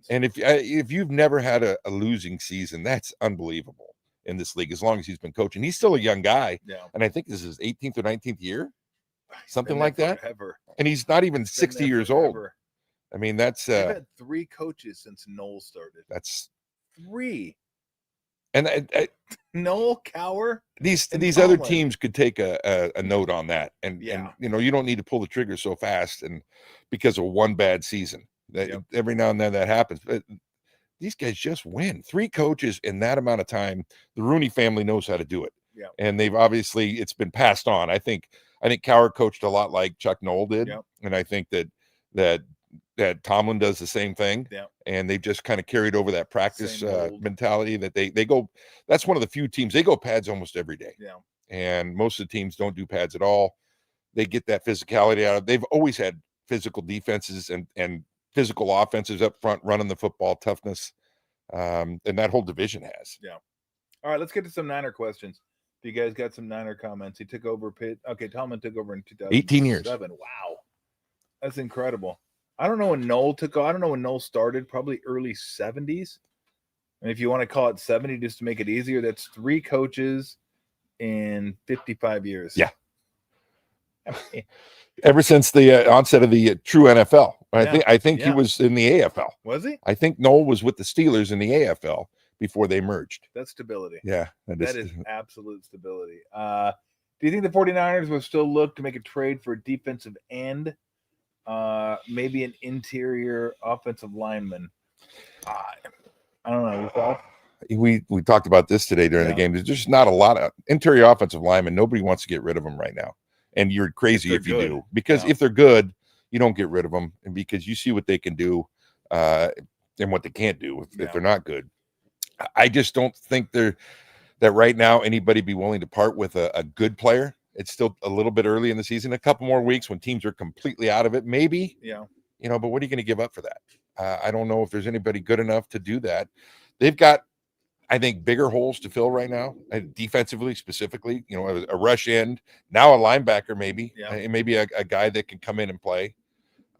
And if you've never had a losing season, that's unbelievable in this league, as long as he's been coaching. He's still a young guy. Yeah. And I think this is his 18th or 19th year, something like that. Forever. And he's not even 60 years old. I mean, that's I've had 3 coaches since Noel started. That's 3. And Noel, Cowher, these other teams could take a note on that. And you don't need to pull the trigger so fast and because of one bad season. Every now and then that happens. But these guys just win. 3 coaches in that amount of time. The Rooney family knows how to do it. Yeah. And they've obviously, it's been passed on. I think Cowher coached a lot like Chuck Noll did. Yeah. And I think that Tomlin does the same thing. Yeah. And they've just kind of carried over that practice mentality that they go. That's one of the few teams, they go pads almost every day. Yeah. And most of the teams don't do pads at all. They get that physicality out of. They've always had physical defenses and physical offenses up front, running the football, toughness. And that whole division has. Yeah. All right, let's get to some Niner questions. You guys got some Niner comments. He took over Tomlin took over in 2007. 18 years. Wow. That's incredible. I don't know when Noel took over. I don't know when Noel started, probably early 70s. And if you want to call it 70 just to make it easier, that's 3 coaches in 55 years. Yeah. Ever since the onset of the true NFL. I think he was in the AFL. Was he? I think Noel was with the Steelers in the AFL before they merged. That's stability. Yeah. That is absolute stability. Do you think the 49ers will still look to make a trade for a defensive end? Maybe an interior offensive lineman? I don't know. Your thoughts? We talked about this today during the game. There's just not a lot of interior offensive linemen. Nobody wants to get rid of them right now. And you're crazy if you do. Because if they're good, you don't get rid of them. And because you see what they can do and what they can't do if they're not good. I just don't think that right now anybody be willing to part with a good player. It's still a little bit early in the season. A couple more weeks when teams are completely out of it, maybe. Yeah. But what are you going to give up for that? I don't know if there's anybody good enough to do that. They've got, I think, bigger holes to fill right now, defensively specifically. A rush end, now a linebacker maybe, maybe a guy that can come in and play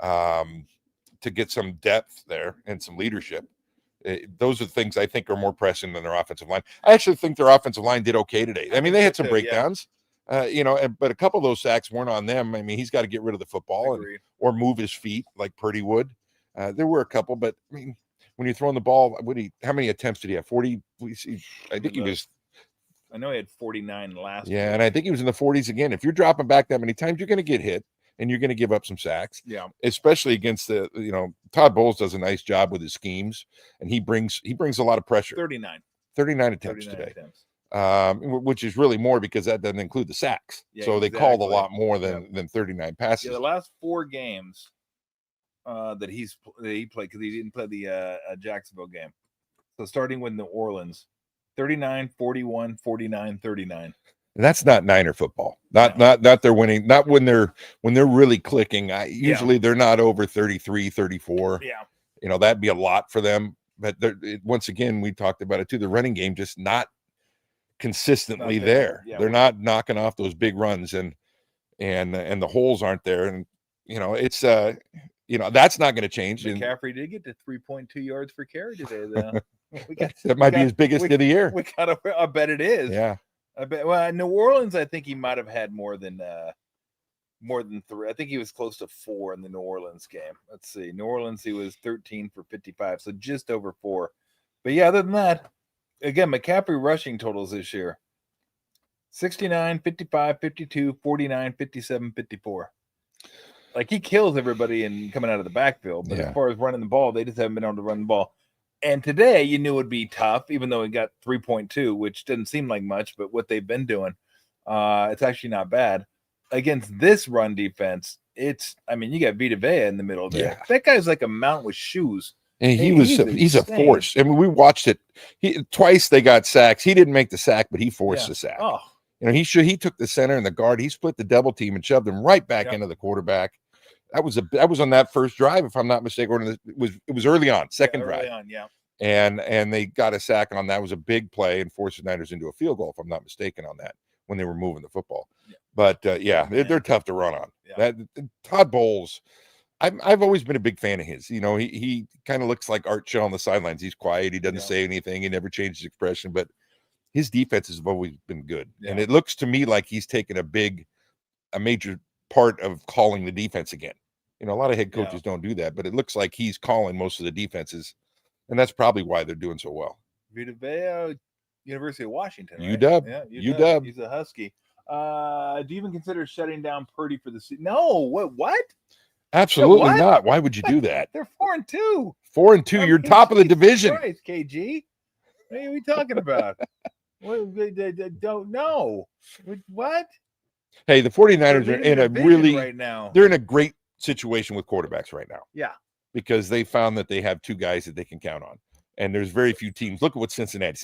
to get some depth there and some leadership. Those are the things I think are more pressing than their offensive line. I actually think their offensive line did okay today. I mean, they had some breakdowns, but a couple of those sacks weren't on them. I mean, he's got to get rid of the football or move his feet like Purdy would. There were a couple, but I mean, when you're throwing the ball, how many attempts did he have? 40? I think he was. I know he had 49 last. Yeah, week. And I think he was in the 40s again. If you're dropping back that many times, you're going to get hit and you're going to give up some sacks. Yeah, especially against Todd Bowles does a nice job with his schemes, and he brings a lot of pressure. 39 attempts today, which is really more because that doesn't include the sacks. Yeah, so they called a lot more than 39 passes. Yeah, the last 4 games. That he played because he didn't play the Jacksonville game. So starting with New Orleans, 39, 41, 49, 39. That's not Niner football. Not they're winning. Not when they're really clicking. Usually they're not over 33, 34. Yeah. That'd be a lot for them. But once again, we talked about it too. The running game just not consistently there. Yeah, they're not knocking off those big runs and the holes aren't there. And it's that's not going to change. McCaffrey did get to 3.2 yards per carry today, though. That might be his biggest of the year. I bet it is. Yeah. I bet. Well, New Orleans, I think he might have had more than 3. I think he was close to 4 in the New Orleans game. Let's see. New Orleans, he was 13 for 55, so just over 4. But yeah, other than that, again, McCaffrey rushing totals this year: 69, 55, 52, 49, 57, 54. Like, he kills everybody in coming out of the backfield. But as far as running the ball, they just haven't been able to run the ball. And today, you knew it would be tough, even though he got 3.2, which doesn't seem like much. But what they've been doing, it's actually not bad. Against this run defense, I mean, you got Vita Vea in the middle there. Yeah. That guy's like a mountain with shoes. And he's a force. I mean, we watched it. Twice they got sacks. He didn't make the sack, but he forced the sack. Oh, he took the center and the guard. He split the double team and shoved him right back into the quarterback. That was on that first drive, if I'm not mistaken. It was early on, second drive. And they got a sack on that. It was a big play and forced the Niners into a field goal, if I'm not mistaken, on that when they were moving the football. Yeah. But they're tough to run on. Yeah. Todd Bowles, I've always been a big fan of his. He kind of looks like Art Shell on the sidelines. He's quiet. He doesn't say anything. He never changes expression, but his defenses have always been good. Yeah. And it looks to me like he's taken a major part of calling the defense again. A lot of head coaches don't do that, but it looks like he's calling most of the defenses. And that's probably why they're doing so well. Vita Vea, University of Washington. Right? UW. Yeah, UW. He's a Husky. Do you even consider shutting down Purdy for the season? No. What? Absolutely not. Why would you do that? They're 4-2. 4-2. You're top of the division. Christ, KG. What are we talking about? Don't know. What? Hey, the 49ers are in a really right now. They're in a great situation with quarterbacks right now. Yeah. Because they found that they have two guys that they can count on. And there's very few teams. Look at what Cincinnati's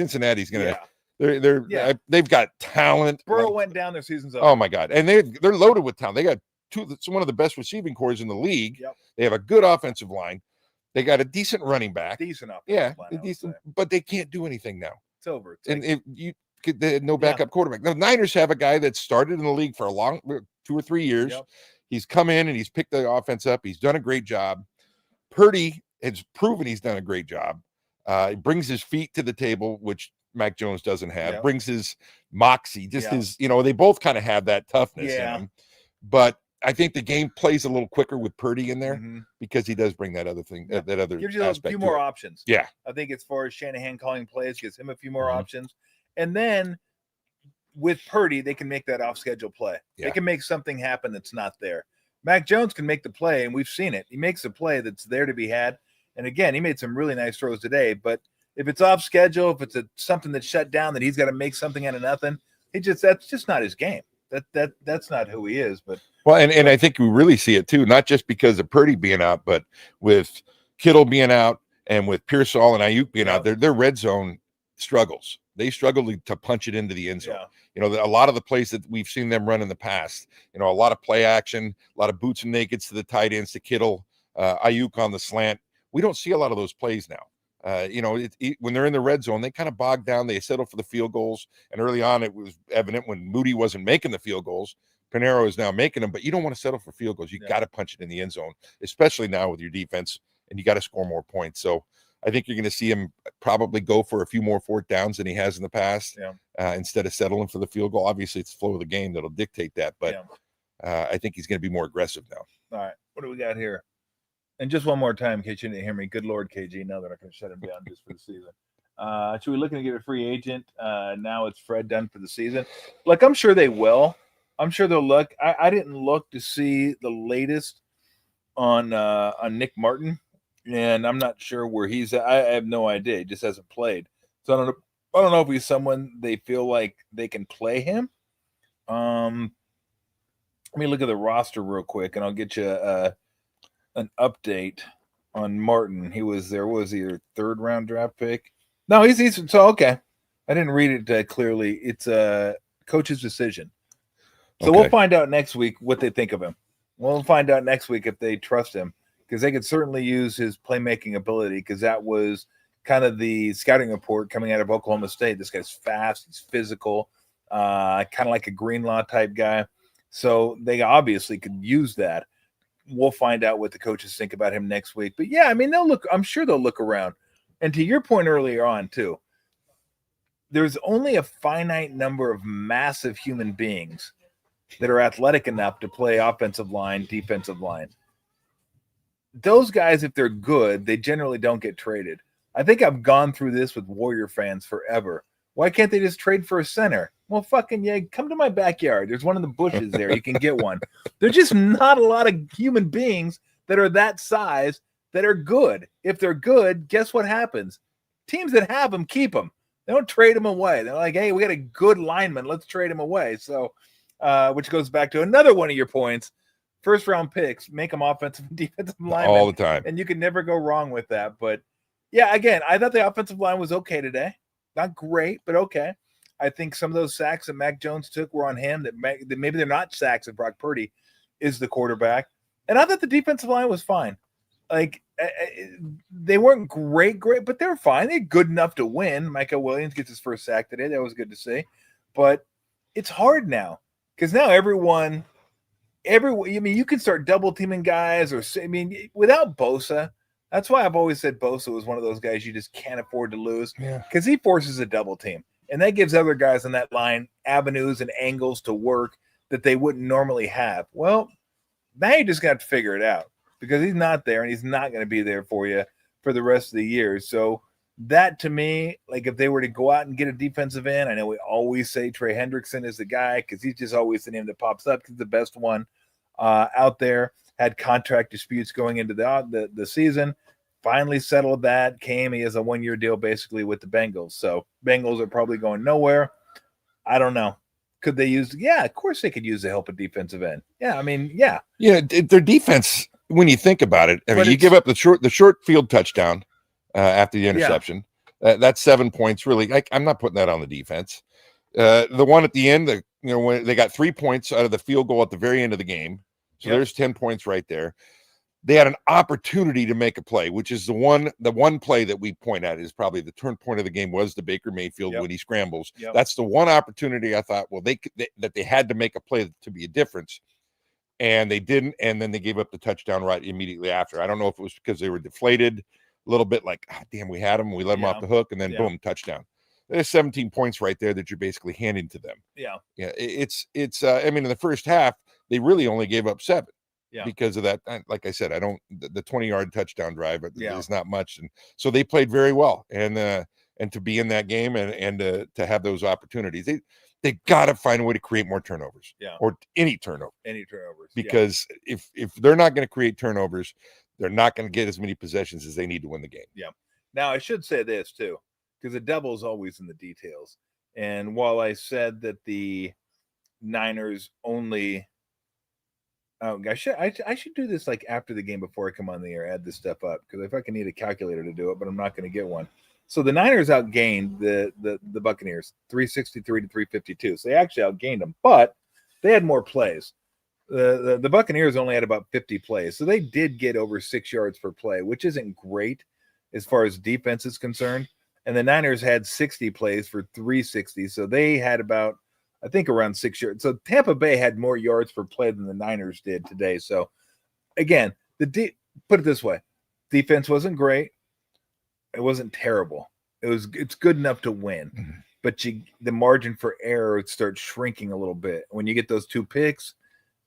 going to they've got talent. Burrow went down, their season's over. Oh my God. And they're loaded with talent. They got one of the best receiving corps in the league. Yep. They have a good offensive line. They got a decent running back. Decent offensive line. Decent, but they can't do anything now. It's over. No backup quarterback. The Niners have a guy that started in the league for 2 or 3 years. Yep. He's come in and he's picked the offense up. He's done a great job. Purdy has proven he's done a great job. He brings his feet to the table, which Mac Jones doesn't have. Yep. Brings his moxie, his, they both kind of have that toughness in them. But I think the game plays a little quicker with Purdy in there because he does bring that other thing, that other gives you a few more options. Yeah. I think as far as Shanahan calling plays, gives him a few more options. And then with Purdy, they can make that off-schedule play. Yeah. They can make something happen that's not there. Mac Jones can make the play, and we've seen it. He makes a play that's there to be had. And again, he made some really nice throws today. But if it's off schedule, if it's something that's shut down that he's got to make something out of nothing, that's just not his game. That's not who he is. But and I think we really see it too, not just because of Purdy being out, but with Kittle being out and with Pearsall and Ayuk being out, their red zone struggles. They struggle to punch it into the end zone. Yeah. A lot of the plays that we've seen them run in the past, a lot of play action, a lot of boots and nakeds to the tight ends, to Kittle, Ayuk on the slant. We don't see a lot of those plays now. When they're in the red zone, they kind of bog down. They settle for the field goals. And early on, it was evident when Moody wasn't making the field goals. Pinheiro is now making them, but you don't want to settle for field goals. You got to punch it in the end zone, especially now with your defense, and you got to score more points. So I think you're going to see him probably go for a few more fourth downs than he has in the past, instead of settling for the field goal. Obviously, it's the flow of the game that'll dictate that, but I think he's going to be more aggressive now. All right, what do we got here? And just one more time, in case you didn't hear me, good Lord, KG, now they're not going to shut him down just for the season. Should we looking to get a free agent? Now it's Fred done for the season. Look, I'm sure they will. I'm sure they'll look. I didn't look to see the latest on Nick Martin, and I'm not sure where he's at. I have no idea. He just hasn't played. So I don't know if he's someone they feel like they can play him. Let me look at the roster real quick, and I'll get you an update on Martin. He was your third round draft pick. No, he's so okay. I didn't read it clearly. It's a coach's decision. So we'll find out next week what they think of him. We'll find out next week if they trust him, because they could certainly use his playmaking ability, because that was kind of the scouting report coming out of Oklahoma State. This guy's fast. He's physical, kind of like a Greenlaw type guy. So they obviously could use that. We'll find out what the coaches think about him next week. But yeah, I mean, I'm sure they'll look around. And to your point earlier on too, there's only a finite number of massive human beings that are athletic enough to play offensive line, defensive line. Those guys, if they're good, they generally don't get traded. I think I've gone through this with Warrior fans forever. Why can't they just trade for a center? Well, fucking come to my backyard. There's one in the bushes there. You can get one. There's just not a lot of human beings that are that size that are good. If they're good, guess what happens? Teams that have them keep them. They don't trade them away. They're like, hey, we got a good lineman. Let's trade him away. So, which goes back to another one of your points. first round picks, make them offensive and defensive linemen all the time, and you can never go wrong with that. But yeah, again, I thought the offensive line was okay today. Not great, but okay. I think some of those sacks that Mac Jones took were on him. That maybe they're not sacks if Brock Purdy is the quarterback. And I thought the defensive line was fine. Like they weren't great, but they were fine. They're good enough to win. Micah Williams gets his first sack today. That was good to see. But it's hard now because now everyone. I mean, you can start double teaming guys, without Bosa. That's why I've always said Bosa was one of those guys you just can't afford to lose because he forces a double team, and that gives other guys on that line avenues and angles to work that they wouldn't normally have. Well, now you just got to figure it out because he's not there, and he's not going to be there for you for the rest of the year. So that to me, like if they were to go out and get a defensive end, I know we always say Trey Hendrickson is the guy because he's just always the name that pops up. He's the best one out there. Had contract disputes going into the season. Finally settled that. He has a 1-year deal basically with the Bengals. So Bengals are probably going nowhere. I don't know. Could they use? Yeah, of course they could use the help of defensive end. Yeah, I mean, yeah. Yeah, their defense. When you think about it, I mean, you give up the short field touchdown after the interception. Yeah. That's 7 points. Really, I'm not putting that on the defense. The one at the end, when they got 3 points out of the field goal at the very end of the game. So there's 10 points right there. They had an opportunity to make a play, which is the one play that we point at is probably the turn point of the game was the Baker Mayfield when he scrambles. Yep. That's the one opportunity I thought, well, that they had to make a play to be a difference. And they didn't. And then they gave up the touchdown right immediately after. I don't know if it was because they were deflated a little bit like, damn, we had them. We let them off the hook and then boom, touchdown. There's 17 points right there that you're basically handing to them. Yeah. Yeah. It's I mean, in the first half, they really only gave up 7 because of that. Like I said, the 20-yard touchdown drive is not much. And so they played very well. And to be in that game and to have those opportunities, they got to find a way to create more turnovers or any turnovers, because if they're not going to create turnovers, they're not going to get as many possessions as they need to win the game. Yeah. Now I should say this too, because the devil's always in the details. And while I said that the Niners only, I should do this like after the game before I come on the air, add this stuff up because I fucking need a calculator to do it, but I'm not going to get one. So the Niners outgained the Buccaneers 363 to 352. So they actually outgained them, but they had more plays. The Buccaneers only had about 50 plays, so they did get over 6 yards per play, which isn't great as far as defense is concerned. And the Niners had 60 plays for 360, so they had about, I think, around 6 yards. So Tampa Bay had more yards per play than the Niners did today. So again, put it this way, defense wasn't great. It wasn't terrible. It's good enough to win, but the margin for error starts shrinking a little bit when you get those 2 picks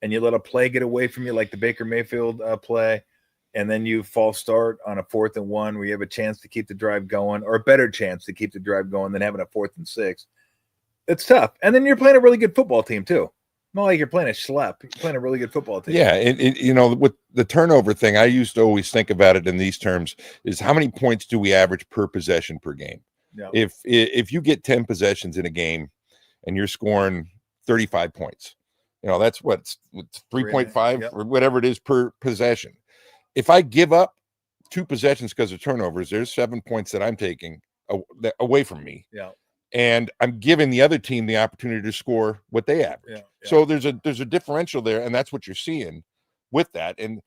and you let a play get away from you, like the Baker Mayfield play, and then you false start on a 4th and 1 where you have a chance to keep the drive going, or a better chance to keep the drive going than having a 4th and 6. It's tough, and then you're playing a really good football team too. Not like you're playing a schlep. You're playing a really good football team. Yeah, and with the turnover thing, I used to always think about it in these terms: is how many points do we average per possession per game? Yeah. If you get 10 possessions in a game, and you're scoring 35 points, that's what 3.5 or whatever it is per possession. If I give up 2 possessions because of turnovers, there's 7 points that I'm taking away from me. Yeah. And I'm giving the other team the opportunity to score what they average. Yeah. So there's a differential there, and that's what you're seeing with that. And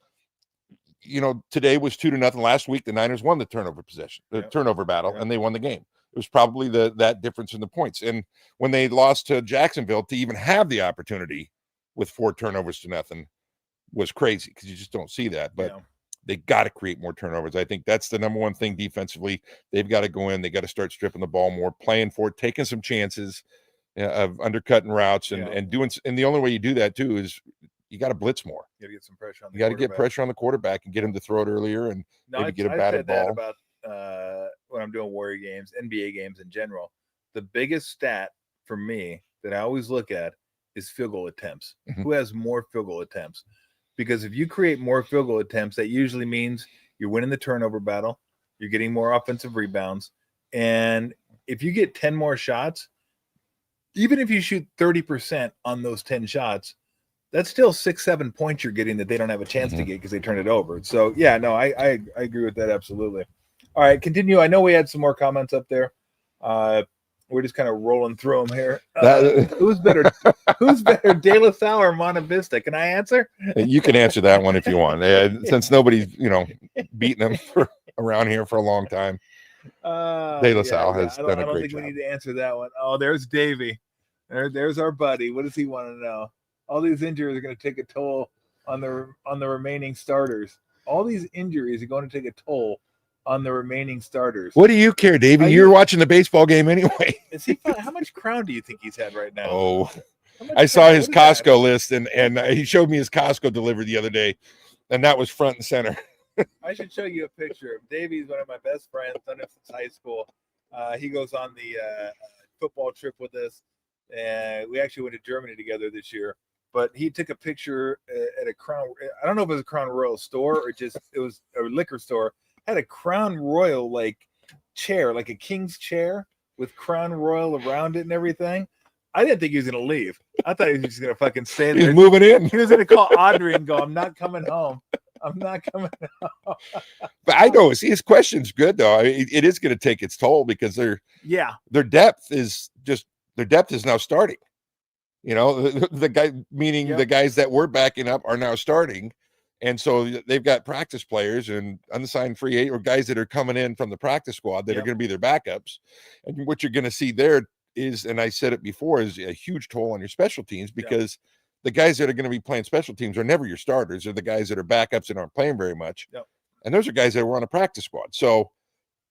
today was 2-0. Last week the Niners won the turnover battle, and they won the game. It was probably that difference in the points. And when they lost to Jacksonville, to even have the opportunity with 4 turnovers to nothing was crazy because you just don't see that. But they got to create more turnovers. I think that's the number one thing defensively. They've got to go in. They got to start stripping the ball more, playing for it, taking some chances of undercutting routes and doing. And the only way you do that too is you got to blitz more. You got to get some pressure on. You got to get pressure on the quarterback and get him to throw it earlier and maybe get a batted ball. About when I'm doing Warrior games, NBA games in general, the biggest stat for me that I always look at is field goal attempts. Mm-hmm. Who has more field goal attempts? Because if you create more field goal attempts, that usually means you're winning the turnover battle, you're getting more offensive rebounds. And if you get 10 more shots, even if you shoot 30% on those 10 shots, That's still 6-7 points you're getting that they don't have a chance to get because they turn it over. So yeah, no, I agree with that absolutely. All right, continue. I know we had some more comments up there. We're just kind of rolling through them here. Who's better? Who's better, De La Salle or Monte Vista? Can I answer? You can answer that one if you want. Since nobody's beating them around here for a long time. De La Salle has done a great job. I don't think we need to answer that one. Oh, there's Davey. There's our buddy. What does he want to know? All these injuries are going to take a toll on the remaining starters. All these injuries are going to take a toll on the remaining starters. What do you care, Davey? You're watching the baseball game anyway. Is he fun? How much crown do you think he's had right now? Oh, I saw his Costco list, and he showed me his Costco delivery the other day, and that was front and center. I should show you a picture. Davey's one of my best friends, known him since high school. He goes on the football trip with us, and we actually went to Germany together this year. But he took a picture at a Crown. I don't know if it was a Crown Royal store or just it was a liquor store. Had a Crown Royal like chair, like a king's chair with Crown Royal around it and everything. I didn't think he was gonna leave. I thought he was just gonna fucking stay there. He's moving in. He was gonna call Audrey and go, "I'm not coming home. I'm not coming home." But I know his question's good though. I mean, it is going to take its toll because their depth is now starting. The guy, meaning the guys that were backing up are now starting. And so they've got practice players and unsigned free agent or guys that are coming in from the practice squad that are going to be their backups. And what you're going to see there is, and I said it before, is a huge toll on your special teams because the guys that are going to be playing special teams are never your starters. They're the guys that are backups and aren't playing very much. And those are guys that were on a practice squad. So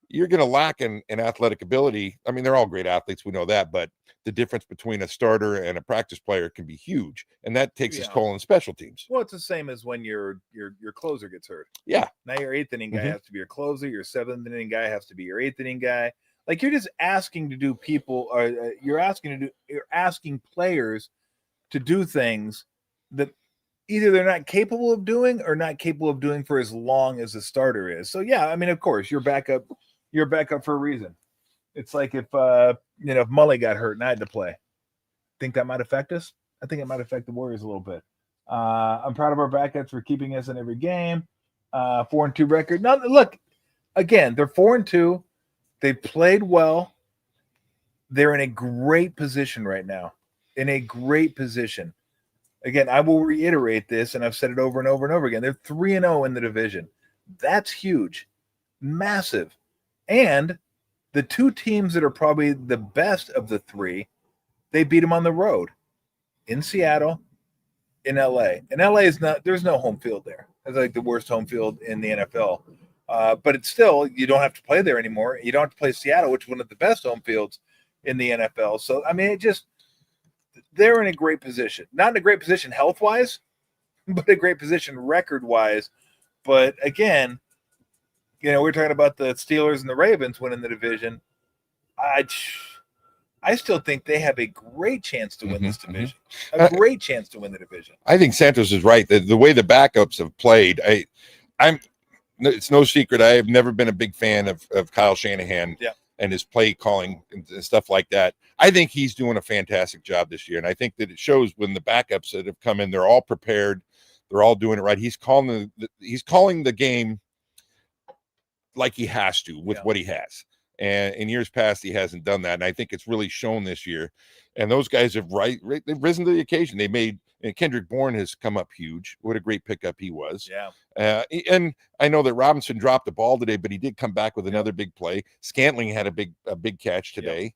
you're going to lack in athletic ability. I mean, they're all great athletes. We know that, but the difference between a starter and a practice player can be huge. And that takes its toll on special teams. Well, it's the same as when your closer gets hurt. Yeah. Now your 8th inning guy has to be your closer. Your 7th inning guy has to be your 8th inning guy. Like you're just asking to do you're asking players to do things that either they're not capable of doing or not capable of doing for as long as the starter is. So yeah, I mean, of course, you're backup for a reason. It's like if if Mully got hurt and I had to play. Think that might affect us? I think it might affect the Warriors a little bit. I'm proud of our backups for keeping us in every game. 4-2 record. Now look, again, they're 4-2. They played well. They're in a great position right now. In a great position. Again, I will reiterate this, and I've said it over and over and over again. They're 3-0 in the division. That's huge. Massive. And the two teams that are probably the best of the three, they beat them on the road. In Seattle, in LA. And LA is there's no home field there. It's like the worst home field in the NFL. But it's still, you don't have to play there anymore. You don't have to play Seattle, which is one of the best home fields in the NFL. So, I mean, they're in a great position. Not in a great position health-wise, but a great position record-wise. But again, we're talking about the Steelers and the Ravens winning the division. I still think they have a great chance to win this division. A great chance to win the division. I think Santos is right. The way the backups have played, it's no secret. I have never been a big fan of Kyle Shanahan and his play calling and stuff like that. I think he's doing a fantastic job this year. And I think that it shows when the backups that have come in, they're all prepared. They're all doing it right. He's calling the game like he has to with what he has. And in years past, he hasn't done that. And I think it's really shown this year. And those guys have they've risen to the occasion. They made Kendrick Bourne has come up huge. What a great pickup he was. Yeah. And I know that Robinson dropped the ball today, but he did come back with another big play. Scantling had a big catch today.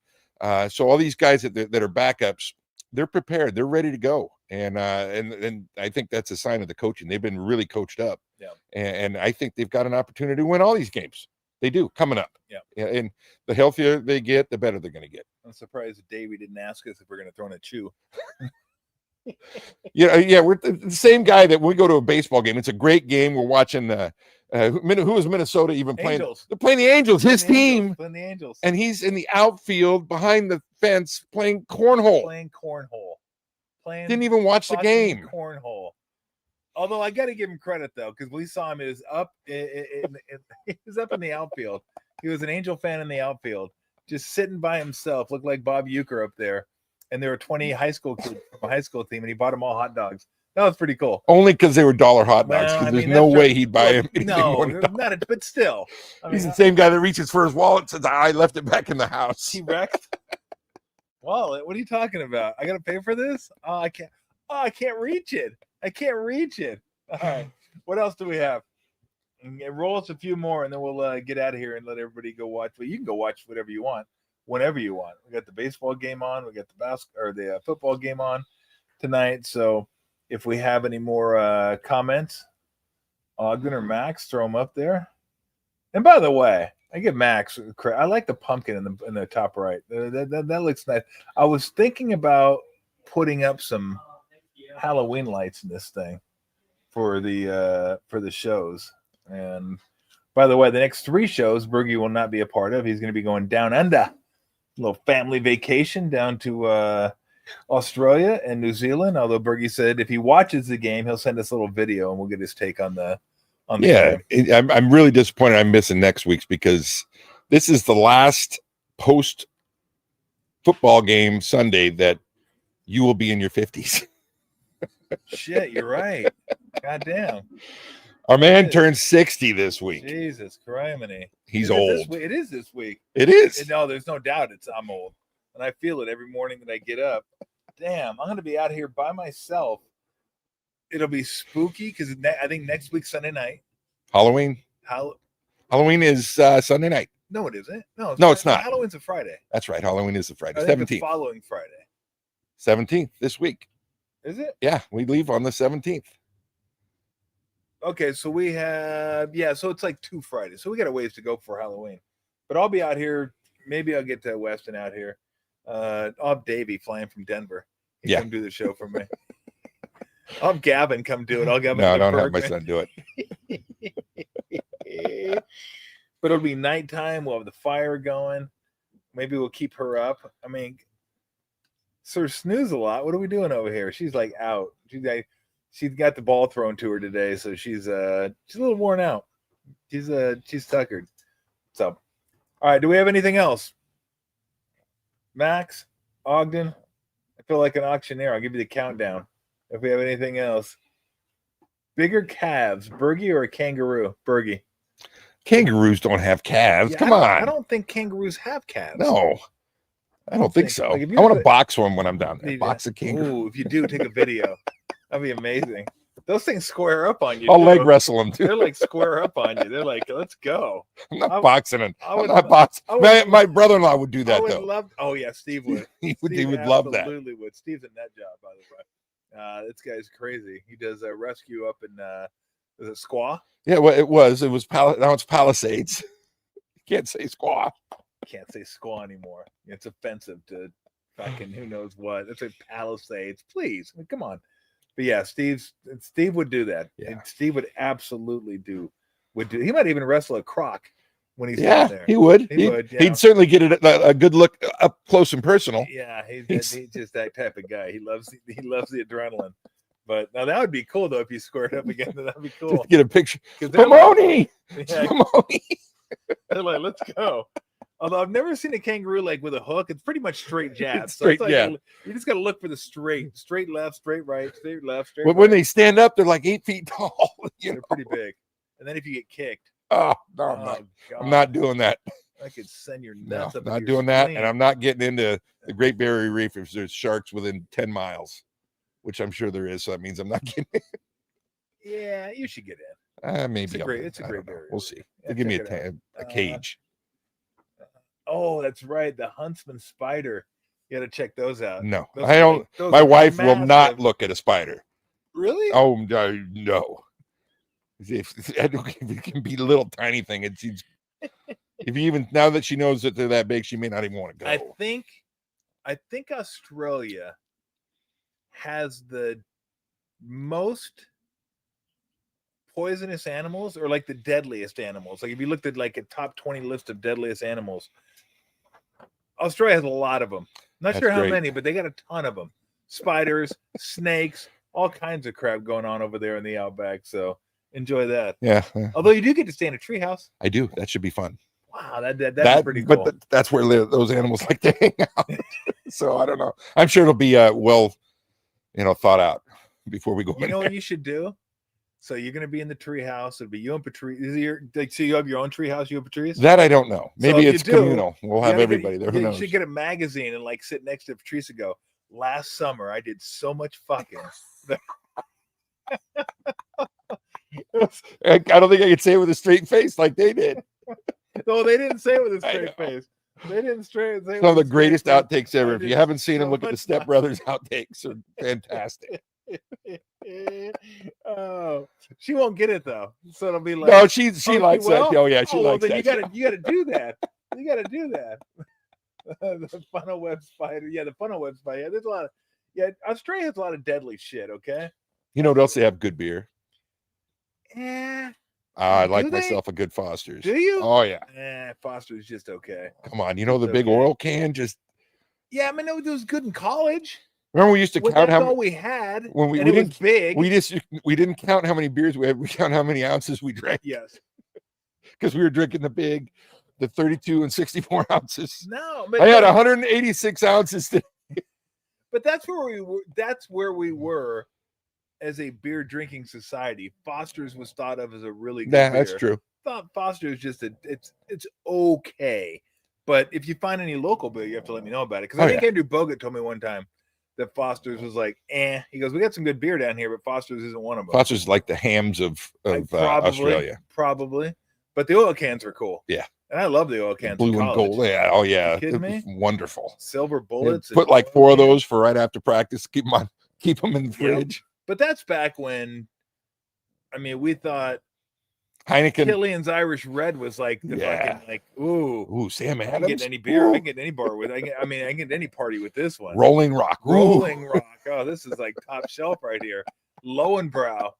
So all these guys that are backups, they're prepared. They're ready to go. And I think that's a sign of the coaching. They've been really coached up. Yeah. And I think they've got an opportunity to win all these games. They do coming up. Yeah. And the healthier they get, the better they're going to get. I'm surprised that Davey didn't ask us if we're going to throw in a chew. We're the same guy that when we go to a baseball game. It's a great game. We're watching who was Minnesota even playing? Angels. They're playing the Angels. His team. Playing the Angels. And he's in the outfield behind the fence playing cornhole. Didn't even watch the game. Cornhole. Although I got to give him credit though, because we saw him. He was up. He was up in the outfield. He was an Angel fan in the outfield, just sitting by himself. Looked like Bob Uecker up there. And there were 20 high school kids from a high school team, and he bought them all hot dogs. That was pretty cool. Only because they were $1 hot dogs. Because there's no way he'd buy him anything more than $1. But still. He's the same guy that reaches for his wallet and says, I left it back in the house. T-Rex? Wallet? What are you talking about? I got to pay for this? Oh, I can't. Oh, I can't reach it. I can't reach it. All right. What else do we have? Roll us a few more, and then we'll get out of here and let everybody go watch. Well, you can go watch whatever you want, whenever you want. We got the baseball game on. We got the football game on tonight. So if we have any more comments, Ogden or Max, throw them up there. And by the way, I give Max credit. I like the pumpkin in the top right. That looks nice. I was thinking about putting up some Halloween lights in this thing for the shows. And by the way, the next 3 shows Bergie will not be a part of. He's going to be going down under, a little family vacation down to Australia and New Zealand. Although Bergie said if he watches the game, he'll send us a little video and we'll get his take on the game. I'm really disappointed I'm missing next week's because this is the last post football game Sunday that you will be in your 50s. Shit, you're right. Goddamn. Our man turned 60 this week. Jesus criminy. He's old. It is this week. It is. No, there's no doubt I'm old. And I feel it every morning that I get up. Damn, I'm going to be out here by myself. It'll be spooky because I think next week, Sunday night. Halloween. Halloween is Sunday night. No, it isn't. No, it's not. Halloween's a Friday. That's right. Halloween is a Friday. 17th. The following Friday. 17th this week. Is it? Yeah, we leave on the 17th. Okay, so we have, so it's like 2 Fridays. So we got a ways to go for Halloween. But I'll be out here. Maybe I'll get to Weston out here. I'll have Davey flying from Denver. He come do the show for me. I'll have Gavin come do it. I'll Gavin. No, I don't have my son do it. But it'll be nighttime. We'll have the fire going. Maybe we'll keep her up. I mean, Sir Snooze a lot. What are we doing over here? She's like out. She's got the ball thrown to her today, so she's a little worn out. She's tuckered. So, all right. Do we have anything else? Max, Ogden, I feel like an auctioneer. I'll give you the countdown. If we have anything else, bigger calves, Bergie or a kangaroo? Bergie. Kangaroos don't have calves. Come on. I don't think kangaroos have calves. No, I don't think so. Like I want to box one when I'm down there. Box a kangaroo. Ooh, if you do, take a video. That'd be amazing. Those things square up on you. I'll leg wrestle them too. They're like square up on you. They're like, let's go. I'm not boxing them. I'm not boxing. My brother-in-law would do that though. Steve would. He would love that. Absolutely would. Steve's a nut job, by the way. This guy's crazy. He does a rescue up in is it Squaw? Yeah, well, it was now it's Palisades. You can't say Squaw. Can't say Squaw anymore. It's offensive to fucking who knows what. It's like Palisades. Please, I mean, come on. But yeah, Steve would do that. Yeah. And Steve would absolutely do. He might even wrestle a croc when he's down there. He would. He'd certainly get it a good look up close and personal. Yeah, he's just that type of guy. He loves the adrenaline. But now that would be cool though if you squared up again. That'd be cool. Just get a picture. Pomoni. They're like, let's go. Although I've never seen a kangaroo like with a hook. It's pretty much straight jabs. Straight, so you just got to look for the straight left, straight right, straight left, straight right. When they stand up, they're like 8 feet tall. They're pretty big. And then if you get kicked. Oh, no, I'm not doing that. I could send your nuts up. Not doing that. And I'm not getting into the Great Barrier Reef if there's sharks within 10 miles, which I'm sure there is. So that means I'm not getting in. Yeah, you should get in. Maybe. It's a great barrier. We'll see. They'll give me a cage. Oh, that's right. The Huntsman spider. You got to check those out. No, I don't. My wife will not look at a spider. Really? Oh, no. If it can be a little tiny thing, it seems. If you even now that she knows that they're that big, she may not even want to go. I think Australia has the most poisonous animals, or like the deadliest animals. Like if you looked at like a top 20 list of deadliest animals, Australia has a lot of them. Not sure how many, but they got a ton of them. Spiders, snakes, all kinds of crap going on over there in the outback. So enjoy that. Yeah. Although you do get to stay in a treehouse. I do. That should be fun. Wow, that's pretty cool. But that's where those animals like to hang out. So I don't know. I'm sure it'll be well, thought out. before we go. You know what you should do? So you're going to be in the tree house. It'll be you and Patrice. So you have your own tree house, you and Patrice? That I don't know. Maybe it's communal. We'll have everybody there. Who knows? You should get a magazine and like sit next to Patrice and go, last summer I did so much fucking. I don't think I could say it with a straight face like they did. No, they didn't say it with a straight face. They didn't say some of the greatest outtakes ever. If you haven't seen them, look at the Step Brothers outtakes. Are fantastic. Oh, she won't get it though. So it'll be like, no, she likes that. Oh yeah, she likes that. You gotta do that. You gotta do that. The funnel web spider. Yeah, the funnel web spider. Yeah, there's a lot of. Yeah, Australia has a lot of deadly shit. Okay. You know what else they have? Good beer. Yeah. I like myself a good Foster's. Do you? Oh yeah. Foster's just okay. Come on, you know the big oil can just. Yeah, I mean it was good in college. Remember we used to count how all we had when we didn't big. We didn't count how many beers we had. We count how many ounces we drank. Yes, because we were drinking the 32 and 64 ounces. No, but I had 186 ounces today. But that's where we were. That's where we were as a beer drinking society. Foster's was thought of as a really good beer. That's true. Foster's just it's okay. But if you find any local beer, you have to let me know about it. Because I think Andrew Bogut told me one time that Foster's was like, He goes, we got some good beer down here, but Foster's isn't one of them. Foster's is like the Hams of Australia. Probably. But the oil cans are cool. Yeah. And I love the oil cans. Blue and gold. Yeah. Oh, yeah. Are you kidding me? Wonderful. Silver bullets. Put like 4 of those for right after practice. Keep them in the fridge. But that's back when, I mean, we thought Heineken. Killian's Irish Red was like the fucking like ooh Sam Adams. I can get any beer. I can get any bar with. I can get any party with this one. Rolling Rock. Rolling Rock. Oh, this is like top shelf right here. Lowenbrow.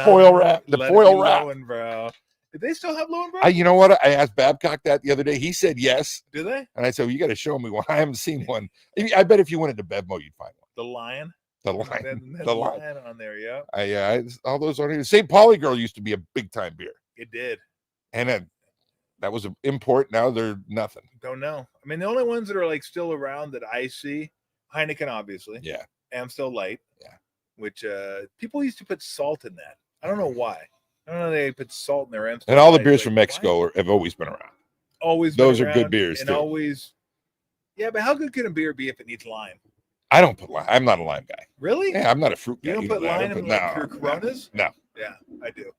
Foil wrap. The foil wrap. Lowenbrow. Did they still have Lowenbrow? You know what? I asked Babcock that the other day. He said yes. Do they? And I said, well, you got to show me one. I haven't seen one. I bet if you went into Bevmo, you'd find one. The Lion. The Lion. The Lion on there, yeah. All those on here. St. Pauli Girl used to be a big time beer. It did. And that was an import. Now they're nothing. Don't know. I mean, the only ones that are like still around that I see, Heineken, obviously. Yeah. Amstel Light. Yeah. Which people used to put salt in that. I don't know why. I don't know. They put salt in their Amstel. And all the beers from Mexico have always been around. Always. Those are good beers and too. Always. Yeah, but how good can a beer be if it needs lime? I don't put lime. I'm not a lime guy. Really? Yeah, I'm not a fruit guy. You don't put lime in your Coronas? No. Yeah, I do.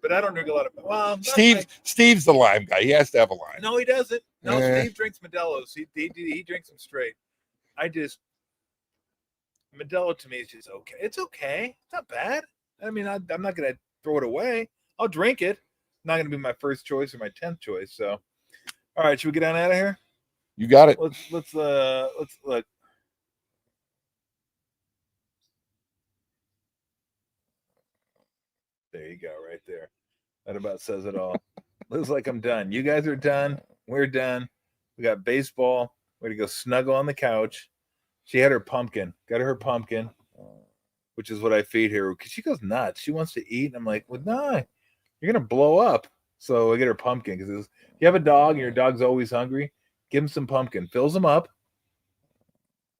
But I don't drink a lot of. Well, Steve's the lime guy. He has to have a lime. No, he doesn't. No, Steve drinks Modelo's. He drinks them straight. Modelo to me is just okay. It's okay. It's not bad. I mean, I'm not gonna throw it away. I'll drink it. Not gonna be my first choice or my 10th choice. So, all right, should we get on out of here? You got it. Let's look. There you go, right there. That about says it all. Looks like I'm done. You guys are done. We're done. We got baseball. We're gonna go snuggle on the couch. She had her pumpkin. Got her pumpkin, which is what I feed her because she goes nuts. She wants to eat. And I'm like, well, no, you're gonna blow up. So I get her pumpkin because if you have a dog and your dog's always hungry, give him some pumpkin. Fills them up,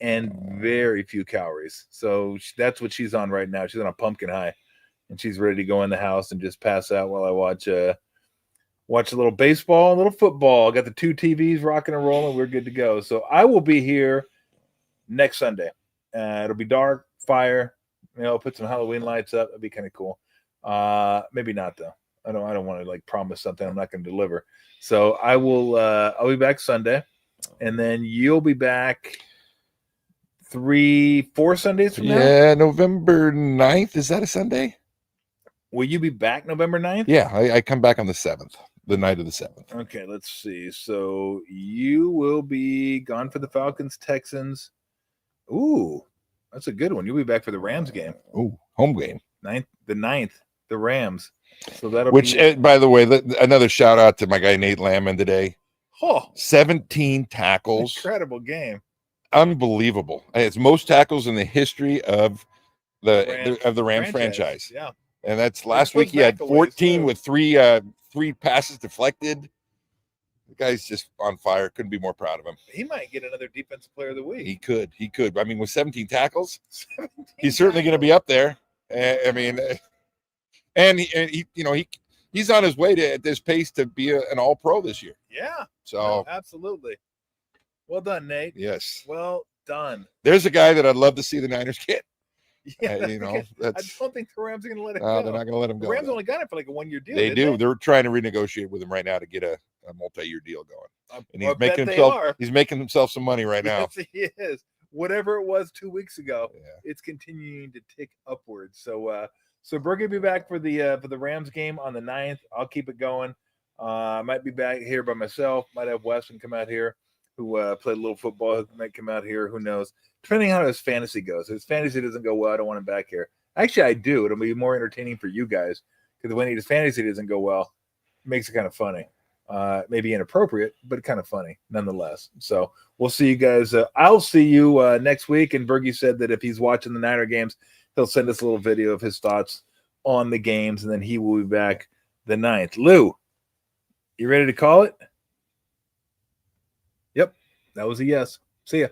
and very few calories. So that's what she's on right now. She's on a pumpkin high. And she's ready to go in the house and just pass out while I watch a little baseball, a little football. I got the 2 TVs rocking and rolling. We're good to go. So I will be here next Sunday. It'll be dark, fire. Put some Halloween lights up. That'd be kind of cool. Maybe not though. I don't want to like promise something I'm not going to deliver. So I will. I'll be back Sunday, and then you'll be back 3-4 Sundays from now. Yeah, November 9th. Is that a Sunday? Will you be back November 9th? Yeah, I come back on the 7th, the night of the 7th. Okay, let's see. So you will be gone for the Falcons, Texans. Ooh, that's a good one. You'll be back for the Rams game. Ooh, home game. The 9th, the Rams. So that'll by the way, another shout out to my guy Nate Lamon today. Oh, 17 tackles. Incredible game. Unbelievable. It's most tackles in the history of the Rams franchise. Yeah. And that's last week he had 14 with three passes deflected. guy's just on fire. Couldn't be more proud of him. He might get another defensive player of the week. He could. I mean, with 17 tackles, 17 he's certainly going to be up there. I mean, and he he's on his way to at this pace to be an All-Pro this year. Yeah. So absolutely. Well done, Nate. Yes. Well done. There's a guy that I'd love to see the Niners get. Yeah, I don't think the Rams are going to let it go. They're not going to let him go. The Rams only got it for like a 1-year deal. They do. They're trying to renegotiate with him right now to get a multi-year deal going. And he's making himself some money right now. Yes, he is. Whatever it was 2 weeks ago, it's continuing to tick upwards. So Berg will be back for the Rams game on the 9th. I'll keep it going. I might be back here by myself. Might have Weston come out here, who played a little football. Might come out here. Who knows? Depending on how his fantasy goes. If his fantasy doesn't go well, I don't want him back here. Actually, I do. It'll be more entertaining for you guys because when his fantasy doesn't go well, it makes it kind of funny. Maybe inappropriate, but kind of funny nonetheless. So we'll see you guys. I'll see you next week. And Bergie said that if he's watching the Niner games, he'll send us a little video of his thoughts on the games, and then he will be back the 9th. Lou, you ready to call it? Yep, that was a yes. See ya.